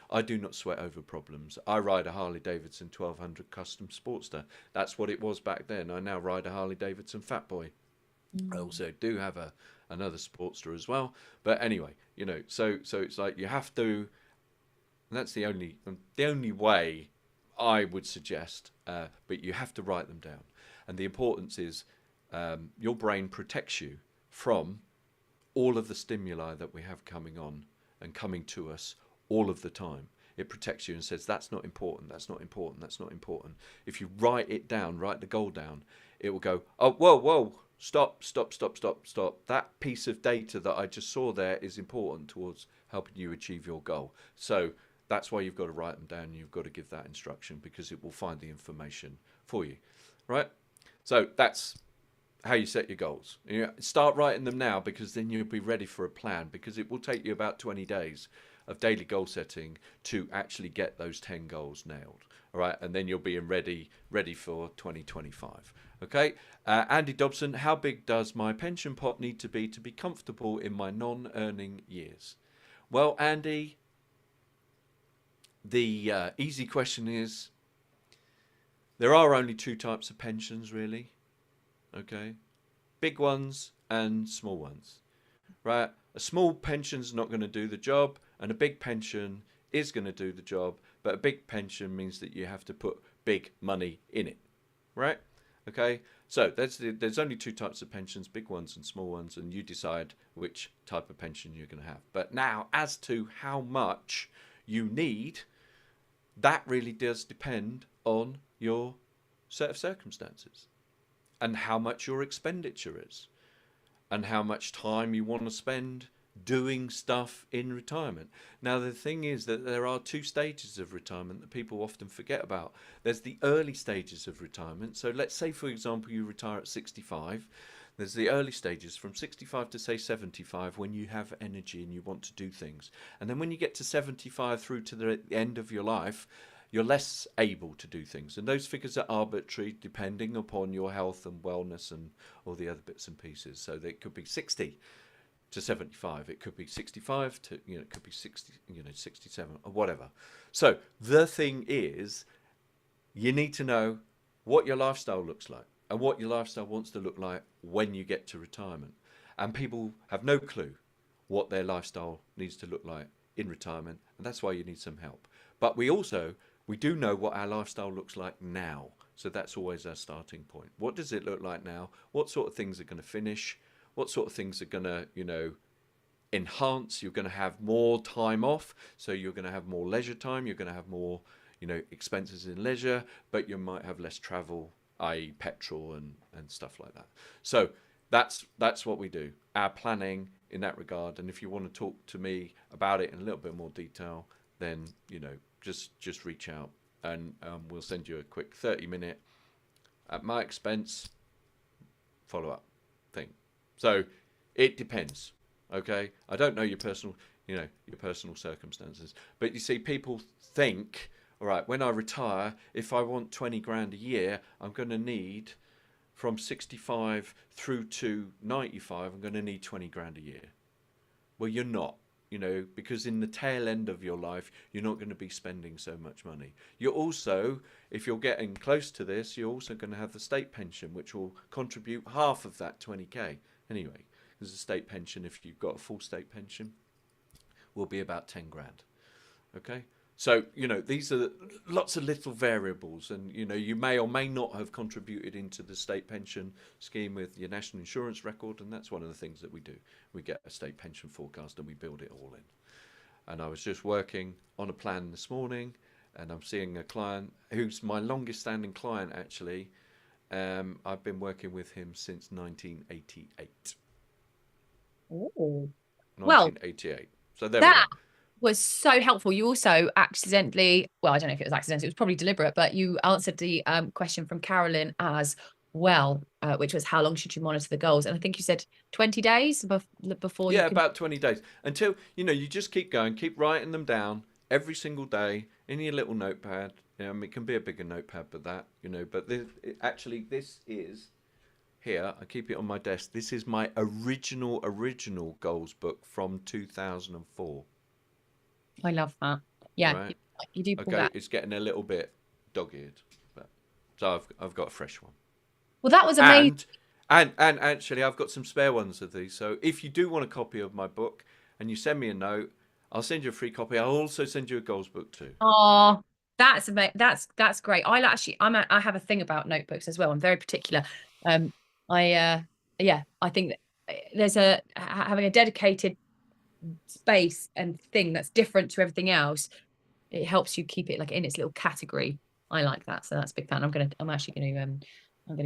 I do not sweat over problems. I ride a Harley Davidson 1200 Custom Sportster. That's what it was back then. I now ride a Harley Davidson Fat Boy. I also do have another Sportster as well. But anyway, so it's like you have to, and that's the only way I would suggest, but you have to write them down. And the importance is your brain protects you from all of the stimuli that we have coming on and coming to us all of the time. It protects you and says, that's not important, that's not important, that's not important. If you write it down, write the goal down, it will go, oh, whoa, stop. That piece of data that I just saw there is important towards helping you achieve your goal. So that's why you've got to write them down. You've got to give that instruction, because it will find the information for you, right? So that's how you set your goals. Start writing them now, because then you'll be ready for a plan, because it will take you about 20 days of daily goal setting to actually get those 10 goals nailed. All right, and then you'll be ready for 2025. Okay, Andy Dobson, how big does my pension pot need to be comfortable in my non-earning years? Well, Andy, the easy question is, there are only 2 types of pensions, really. Okay, big ones and small ones, right? A small pension's not going to do the job, and a big pension is going to do the job. But a big pension means that you have to put big money in it, right? Okay, so there's only 2 types of pensions, big ones and small ones, and you decide which type of pension you're going to have. But now, as to how much you need, that really does depend on your set of circumstances and how much your expenditure is and how much time you want to spend doing stuff in retirement. Now, the thing is that there are 2 stages of retirement that people often forget about. There's the early stages of retirement. So let's say, for example, you retire at 65. There's the early stages from 65 to, say, 75, when you have energy and you want to do things. And then when you get to 75 through to the end of your life, you're less able to do things. And those figures are arbitrary, depending upon your health and wellness and all the other bits and pieces. So they could be 60. to 75. It could be 65 to, it could be 60, 67 or whatever. So the thing is, you need to know what your lifestyle looks like and what your lifestyle wants to look like when you get to retirement. And people have no clue what their lifestyle needs to look like in retirement, and that's why you need some help. But we do know what our lifestyle looks like now. So that's always our starting point. What does it look like now? What sort of things are going to finish? What sort of things are going to, enhance? You're going to have more time off, so you're going to have more leisure time. You're going to have more, expenses in leisure, but you might have less travel, i.e. petrol and stuff like that. So that's what we do, our planning in that regard. And if you want to talk to me about it in a little bit more detail, then, just reach out, and we'll send you a quick 30-minute at my expense follow-up thing. So it depends. Okay, I don't know your personal circumstances, but you see, people think, all right, when I retire, if I want 20 grand a year, I'm going to need, from 65 through to 95, I'm going to need 20 grand a year. Well, you're not. Because in the tail end of your life, you're not going to be spending so much money. You're also, if you're getting close to this, you're also going to have the state pension, which will contribute half of that 20k. Anyway, there's a state pension, if you've got a full state pension, will be about 10 grand. Okay? So, these are lots of little variables, and, you may or may not have contributed into the state pension scheme with your national insurance record, and that's one of the things that we do. We get a state pension forecast and we build it all in. And I was just working on a plan this morning, and I'm seeing a client who's my longest standing client, actually. I've been working with him since 1988. Oh. 1988. So there we that go. Was so helpful. You also accidentally, well, I don't know if it was accidental, it was probably deliberate, but you answered the question from Carolyn as well, which was how long should you monitor the goals? And I think you said 20 days before. Yeah, about 20 days until, you just keep going, keep writing them down every single day in your little notepad. It can be a bigger notepad, but but this is here. I keep it on my desk. This is my original goals book from 2004. I love that. Yeah, right. you do pull okay, that. It's getting a little bit dog-eared, but so I've got a fresh one. Well, that was amazing. And actually, I've got some spare ones of these. So if you do want a copy of my book and you send me a note, I'll send you a free copy. I'll also send you a goals book too. Oh, that's amazing. That's great. I have a thing about notebooks as well. I'm very particular. I think that there's having a dedicated space and thing that's different to everything else. It helps you keep it like in its little category. I like that, so that's a big fan. I'm gonna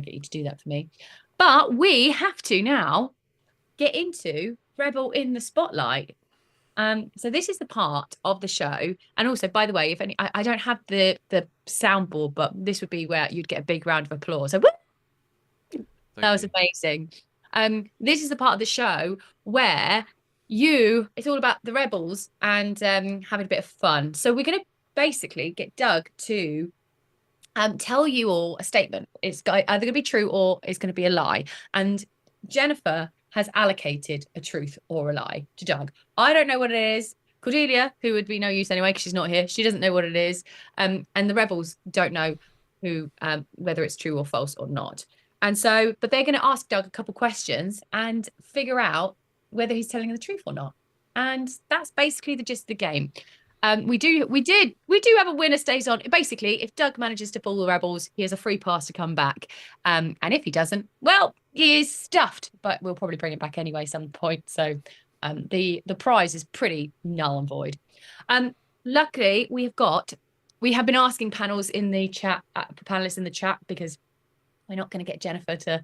get you to do that for me. But we have to now get into Rebel in the Spotlight. So this is the part of the show, and also, by the way, if any, I don't have the soundboard, but this would be where you'd get a big round of applause. So that was amazing. This is the part of the show where it's all about the rebels and having a bit of fun. So we're going to basically get Doug to tell you all a statement. It's either going to be true or it's going to be a lie. And Jennifer has allocated a truth or a lie to Doug. I don't know what it is. Cordelia, who would be no use anyway because she's not here, she doesn't know what it is. And the rebels don't know whether it's true or false or not. And so, but they're going to ask Doug a couple questions and figure out whether he's telling the truth or not. And that's basically the gist of the game. We do have a winner stays on. Basically, if Doug manages to fool the rebels, he has a free pass to come back. And if he doesn't, well, he is stuffed, but we'll probably bring it back anyway some point. So the prize is pretty null and void. Luckily, we have been asking panelists in the chat, because we're not going to get Jennifer to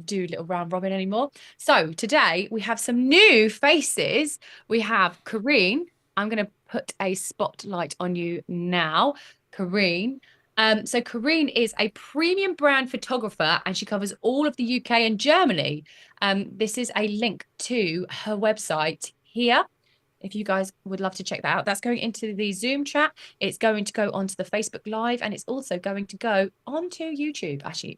do little round robin anymore. So today we have some new faces. We have Kareen. I'm going to put a spotlight on you now, Kareen. So Kareen is a premium brand photographer, and she covers all of the UK and Germany. This is a link to her website here, if you guys would love to check that out. That's going into the Zoom chat. It's going to go onto the Facebook Live, and it's also going to go onto YouTube. Actually,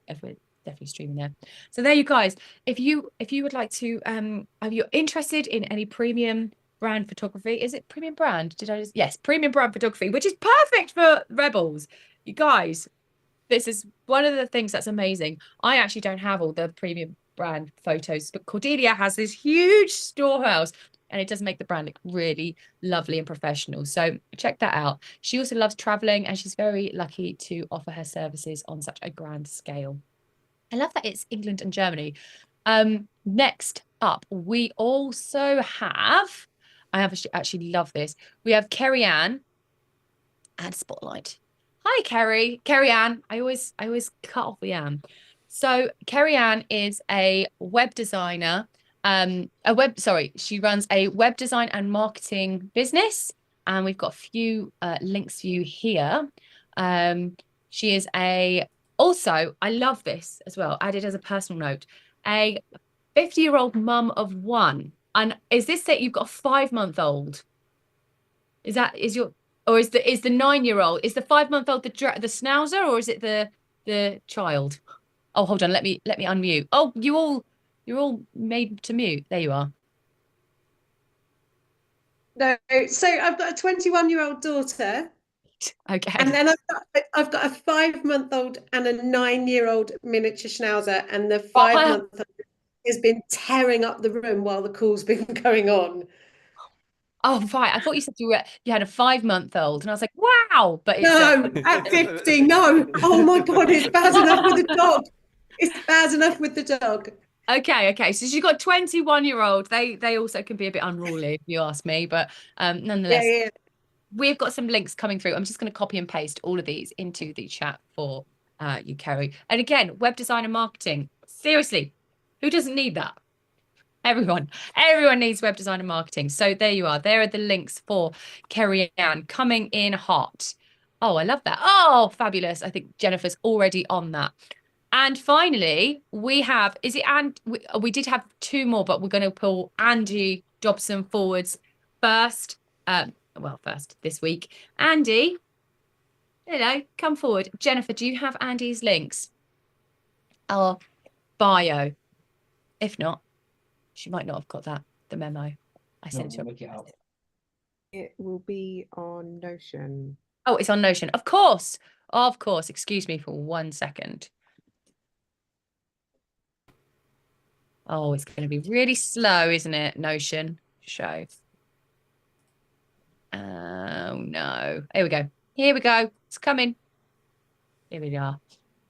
definitely streaming there. So there you guys. If you would like to if you're interested in any premium brand photography, is it premium brand? Yes, premium brand photography, which is perfect for Rebels. You guys, this is one of the things that's amazing. I actually don't have all the premium brand photos, but Cordelia has this huge storehouse, and it does make the brand look really lovely and professional. So check that out. She also loves traveling, and she's very lucky to offer her services on such a grand scale. I love that it's England and Germany. Next up, we also have, I have actually love this. We have Kerry Ann and Spotlight. Hi, Kerry. Kerry Ann. I always cut off the Ann. So Kerry Ann is a web designer. She runs a web design and marketing business. And we've got a few links for you here. She is also, I love this as well, added as a personal note, a 50-year-old mum of one. And is this that you've got a 5-month-old? Is the 9-year-old? Is the 5-month-old the schnauzer, or is it the child? Oh, hold on, let me unmute. Oh, you're all made to mute. There you are. No, so I've got a 21-year-old daughter. Okay. And then I've got a 5-month-old and a 9-year-old miniature schnauzer, and the 5-month-old has been tearing up the room while the call's been going on. Oh, right. I thought you said you had a 5-month-old, and I was like, wow. But it's no, at 50, no. Oh my God, it's bad enough with the dog. It's bad enough with the dog. Okay. So she's got 21-year-old. They also can be a bit unruly, if you ask me. But nonetheless, yeah. We've got some links coming through. I'm just going to copy and paste all of these into the chat for you, Kerry. And again, web design and marketing. Seriously, who doesn't need that? Everyone needs web design and marketing. So there you are. There are the links for Kerry Ann coming in hot. Oh, I love that. Oh, fabulous. I think Jennifer's already on that. And finally, we have, we did have 2 more, but we're going to pull Andy Dobson forwards first. First this week. Andy, hello, come forward. Jennifer, do you have Andy's links? Our bio. If not, she might not have got the memo. I sent it to her. It will be on Notion. Oh, it's on Notion. Of course. Excuse me for 1 second. Oh, it's going to be really slow, isn't it? Notion show. Oh no. Here we go. It's coming. Here we are.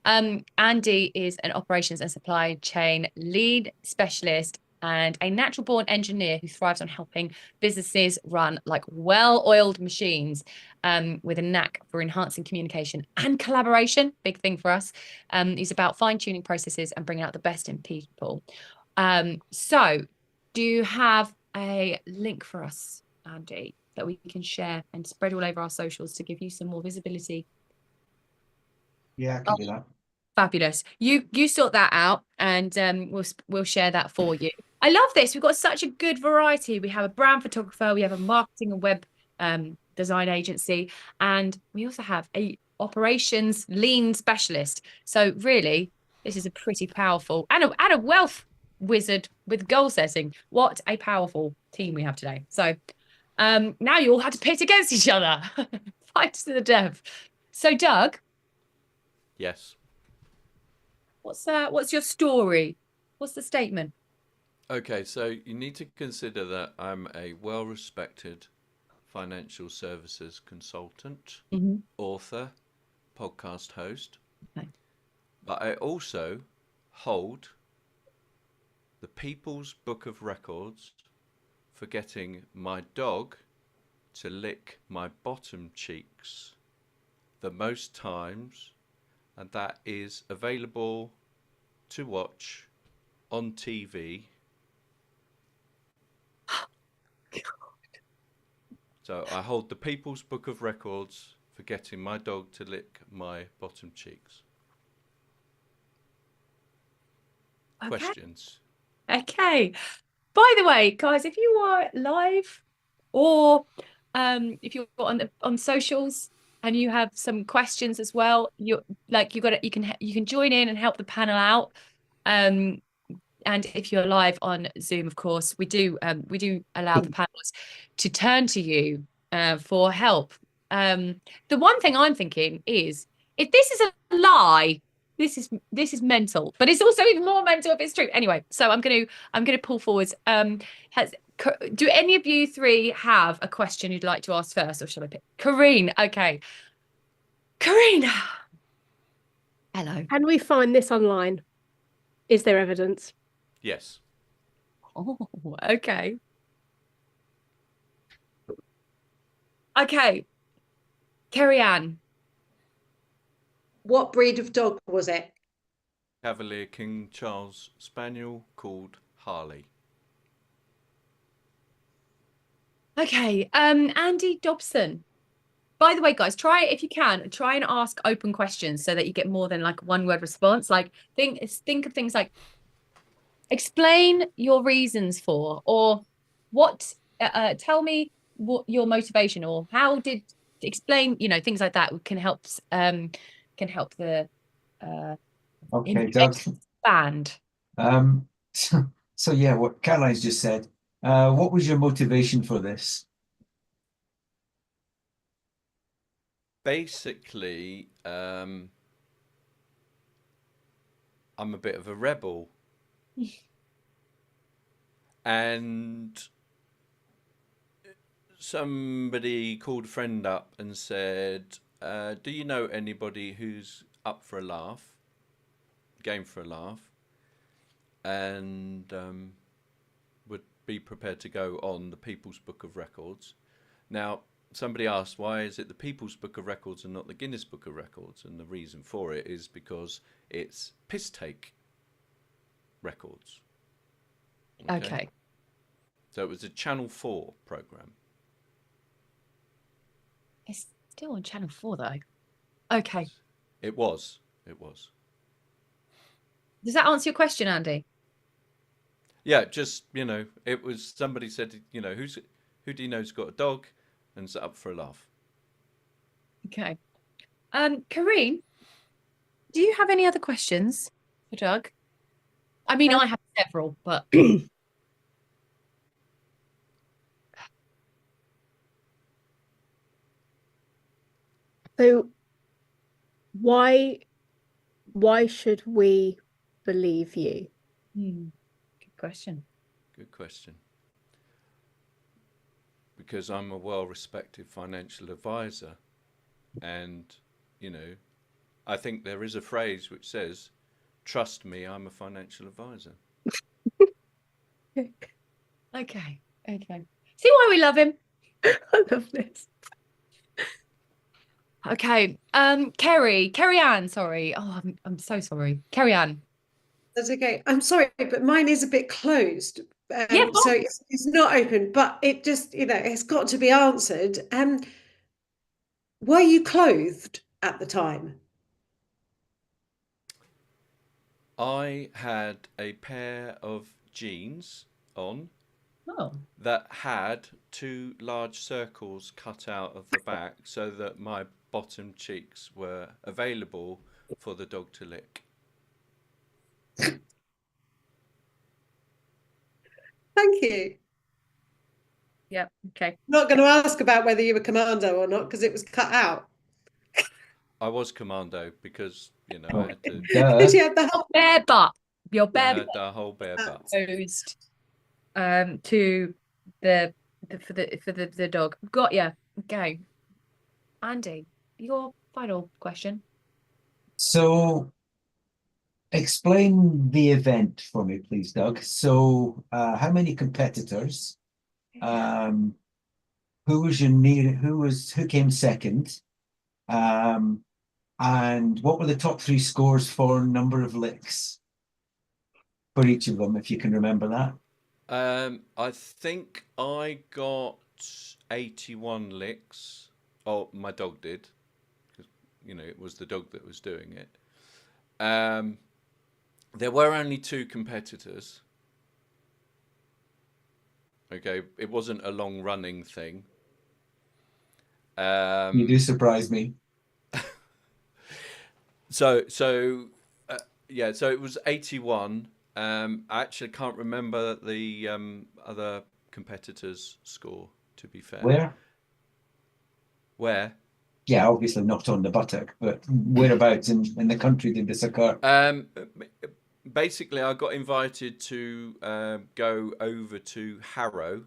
Andy is an operations and supply chain lead specialist and a natural born engineer who thrives on helping businesses run like well-oiled machines, with a knack for enhancing communication and collaboration. Big thing for us. He's about fine-tuning processes and bringing out the best in people. So do you have a link for us, Andy, that we can share and spread all over our socials to give you some more visibility? Yeah, I can do that. Fabulous. You sort that out, and we'll share that for you. I love this. We've got such a good variety. We have a brand photographer, we have a marketing and web design agency, and we also have a operations lean specialist. So really, this is a pretty powerful and a wealth wizard with goal setting. What a powerful team we have today. So now you all had to pit against each other. Fight to the death. So Doug. Yes. What's your story? What's the statement? Okay, so you need to consider that I'm a well-respected financial services consultant, author, podcast host. Okay. But I also hold the People's Book of Records for getting my dog to lick my bottom cheeks the most times, and that is available to watch on TV. So I hold the People's Book of Records for getting my dog to lick my bottom cheeks. Okay. Questions? Okay. By the way, guys, if you are live or if you're on socials, and you have some questions as well, you can join in and help the panel out. And if you're live on Zoom, of course, we do allow the panelists to turn to you for help. The one thing I'm thinking is, if this is a lie, this is mental, but it's also even more mental if it's true. Anyway, so I'm gonna pull forwards. Do any of you three have a question you'd like to ask first, or shall I pick? Karine, okay. Karine, hello. Can we find this online? Is there evidence? Yes. Oh, okay. Okay. Kerry-Ann. What breed of dog was it? Cavalier King Charles Spaniel called Harley. Okay. Andy Dobson. By the way, guys, if you can, try and ask open questions so that you get more than like one word response. Like think of things like, explain your reasons for, or what, tell me what your motivation, or how did, explain, things like that can help the Okay, Doug. expand. So yeah, what Caroline's just said. What was your motivation for this? Basically, I'm a bit of a rebel. And somebody called a friend up and said, do you know anybody who's up for a laugh, game for a laugh, and would be prepared to go on the People's Book of Records? Now, somebody asked, why is it the People's Book of Records and not the Guinness Book of Records? And the reason for it is because it's piss take records. Okay. So it was a Channel 4 program. It's still on Channel 4 though. Okay. It was. Does that answer your question, Andy? Yeah, just, it was, somebody said, who do you know's got a dog and is up for a laugh? Okay. Karine, do you have any other questions for Doug? I mean, I have several, but So why should we believe you? good question. Good question. Because I'm a well-respected financial advisor, and, I think there is a phrase which says, trust me, I'm a financial advisor. Okay. See why we love him? I love this. Okay. Kerry-Ann, sorry. Oh, I'm so sorry. Kerry-Ann. That's okay. I'm sorry, but mine is a bit closed. Yeah, So it's not open, but it just, it's got to be answered. Were you clothed at the time? I had a pair of jeans on Oh. that had 2 large circles cut out of the back so that my bottom cheeks were available for the dog to lick. Thank you. Yeah, okay. I'm not going to ask about whether you were commando or not, because it was cut out. I was commando because, I had to. Because you had the whole Bare butt. Your I bare had the whole bare butt. exposed to the dog. Got ya. Okay. Andy, your final question. So explain the event for me, please, Doug. So how many competitors? Who was who came second? And what were the top 3 scores for number of licks for each of them, if you can remember that? I think I got 81 licks. Oh, my dog did, because it was the dog that was doing it. There were only 2 competitors. Okay, it wasn't a long running thing. You do surprise me. So yeah, so it was 81. I actually can't remember the other competitors' score, to be fair. Where? Yeah, obviously not on the buttock, but whereabouts in the country did this occur? Basically, I got invited to go over to Harrow,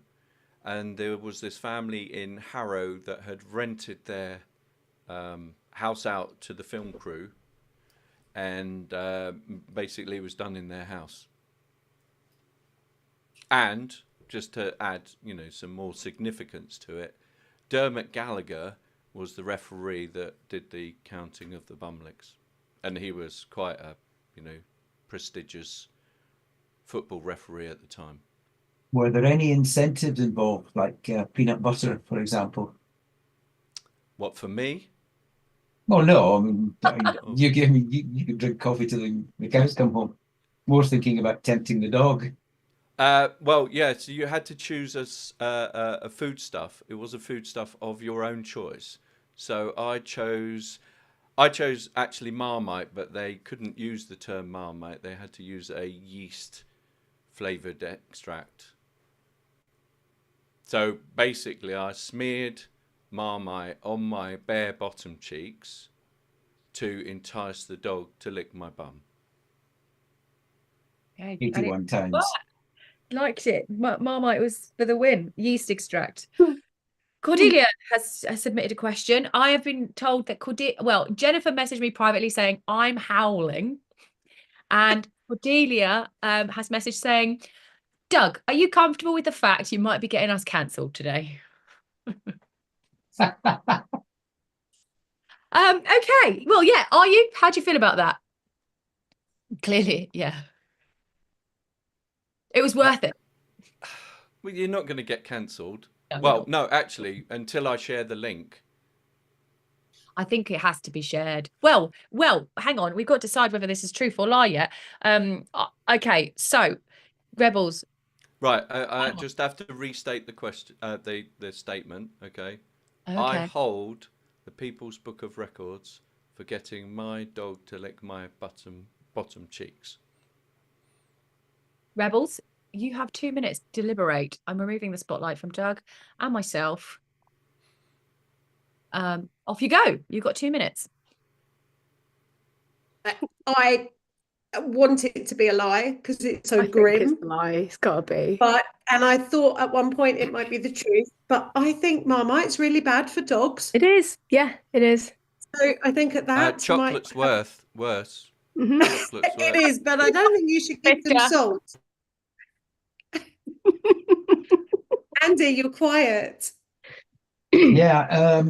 and there was this family in Harrow that had rented their house out to the film crew, and basically it was done in their house. And just to add, some more significance to it, Dermot Gallagher was the referee that did the counting of the bum licks, and he was quite a, prestigious football referee at the time. Were there any incentives involved, like peanut butter, for example? What, for me? Oh no, I mean, you give me you can drink coffee till the cows come home. More thinking about tempting the dog. Well, yeah. So you had to choose a foodstuff. It was a foodstuff of your own choice. So I chose actually Marmite, but they couldn't use the term Marmite. They had to use a yeast flavored extract. So basically, I smeared Marmite on my bare bottom cheeks to entice the dog to lick my bum. 81 times. Liked it. Marmite was for the win. Yeast extract. Cordelia has submitted a question. I have been told that Jennifer messaged me privately saying I'm howling, and Cordelia has messaged saying, Doug, are you comfortable with the fact you might be getting us cancelled today? Okay. Well, yeah. Are you? How do you feel about that? Clearly, yeah. It was worth it. Well, you're not going to get cancelled. No, well, no, actually, until I share the link. I think it has to be shared. Well, hang on. We've got to decide whether this is truth or lie yet. Okay, so Rebels. Right, I just have to restate the question, the statement. Okay. I hold the People's Book of Records for getting my dog to lick my bottom cheeks. Rebels, you have 2 minutes to deliberate. I'm removing the spotlight from Doug and myself. Off you go. You've got 2 minutes. I want it to be a lie because it's so grim. It's a lie. It's got to be. And I thought at one point it might be the truth, but I think Marmite's really bad for dogs. It is. Yeah, it is. So I think at that chocolate's worse. Mm-hmm. Chocolate's it is, but I don't think you should give them salt. Andy, you're quiet. Yeah,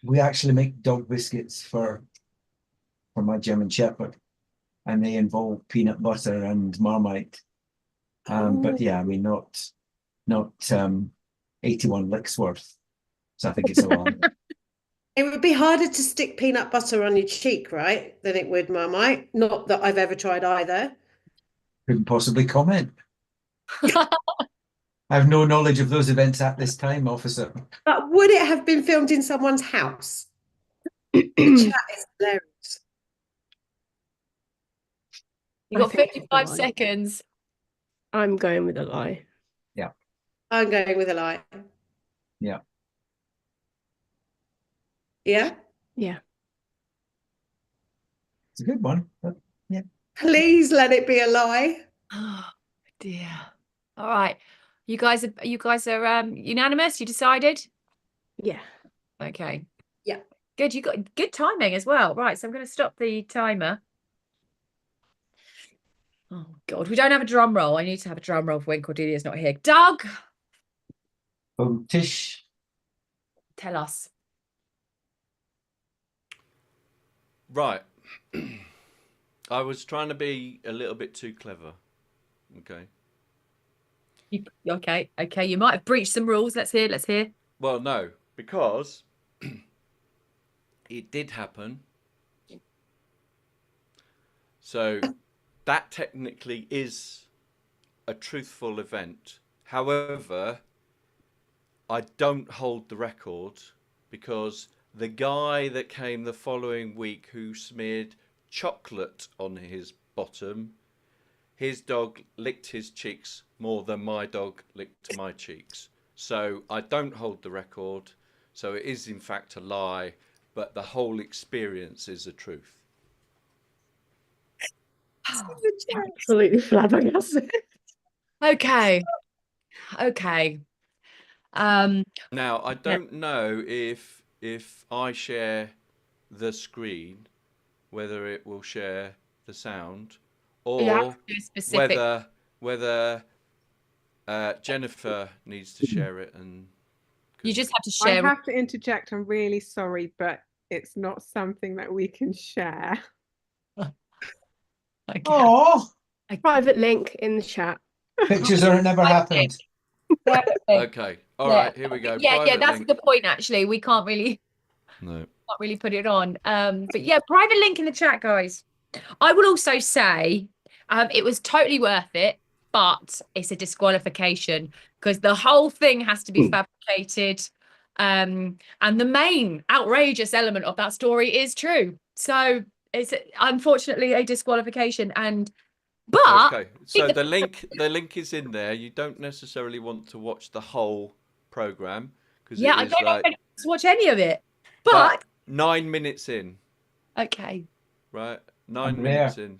we actually make dog biscuits for my German Shepherd, and they involve peanut butter and Marmite. But yeah, I mean, not 81 licks worth. So I think it's a lie. It would be harder to stick peanut butter on your cheek, right, than it would Marmite. Not that I've ever tried either. Couldn't possibly comment. I have no knowledge of those events at this time, officer. But would it have been filmed in someone's house? The chat is hilarious. You've got 55 seconds. I'm going with a lie. Yeah. I'm going with a lie. Yeah. Yeah? Yeah. It's a good one. But yeah. Please let it be a lie. Oh dear. All right. You guys are unanimous? You decided? Yeah. Okay. Yeah. Good. You got good timing as well. Right. So I'm going to stop the timer. Oh God, we don't have a drum roll. I need to have a drum roll for when Cordelia's not here. Doug. Tish. Tell us. Right. I was trying to be a little bit too clever. Okay. Okay. You might have breached some rules. Let's hear. Well, no, because it did happen. So that technically is a truthful event. However, I don't hold the record because the guy that came the following week who smeared chocolate on his bottom, his dog licked his cheeks more than my dog licked my cheeks. So I don't hold the record. So it is in fact a lie, but the whole experience is the truth. Absolutely flabbergasted. Okay. Now I don't know if I share the screen, whether it will share the sound, You have or to do specific. whether Jennifer needs to share it. And You just have to I share. have to interject. I'm really sorry, but it's not something that we can share. Okay. Oh, Private link in the chat. pictures or it never happened. okay, all right, here we go. Yeah, Private that's link. a good point. Actually, we can't really put it on. But yeah, private link in the chat, guys. I will also say, it was totally worth it, but it's a disqualification because the whole thing has to be fabricated. And the main outrageous element of that story is true. So it's unfortunately a disqualification. But Okay, so the link is in there. You don't necessarily want to watch the whole program because I don't know if I need to watch any of it. But 9 minutes in. Okay. Right, 9 minutes in.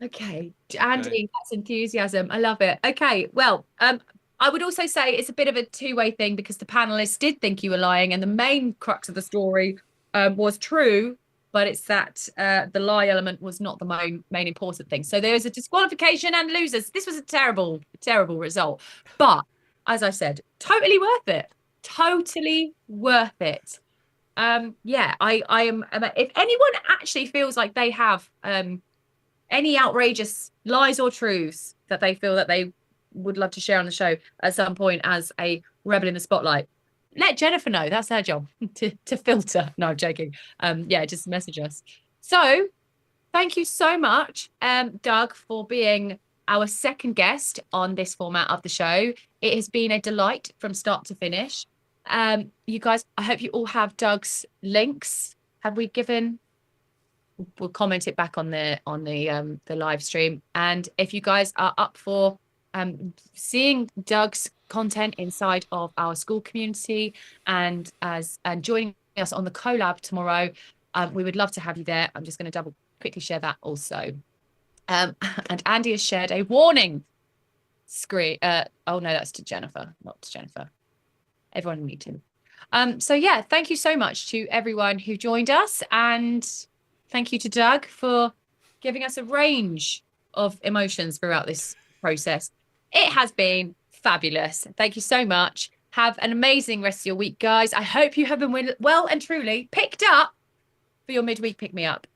Okay, Andy, that's enthusiasm. I love it. Okay, well, I would also say it's a bit of a two-way thing because the panelists did think you were lying, and the main crux of the story was true, but it's that the lie element was not the main important thing. So there's a disqualification and losers. This was a terrible result, but as I said, totally worth it. Totally worth it. Yeah, I am. If anyone actually feels like they have any outrageous lies or truths that they feel that they would love to share on the show at some point as a rebel in the spotlight, let Jennifer know. That's her job to filter. No, I'm joking. Yeah, just message us. So thank you so much, Doug, for being our second guest on this format of the show. It has been a delight from start to finish. You guys, I hope you all have Doug's links. Have we given? We'll comment it back on the live stream. And if you guys are up for seeing Doug's content inside of our school community and joining us on the collab tomorrow, we would love to have you there. I'm just going to quickly share that also. And Andy has shared a warning screen. Oh no, that's to Jennifer, not to Jennifer. Everyone meeting. So yeah, thank you so much to everyone who joined us, and thank you to Doug for giving us a range of emotions throughout this process. It has been fabulous. Thank you so much. Have an amazing rest of your week, guys. I hope you have been well and truly picked up for your midweek pick-me-up.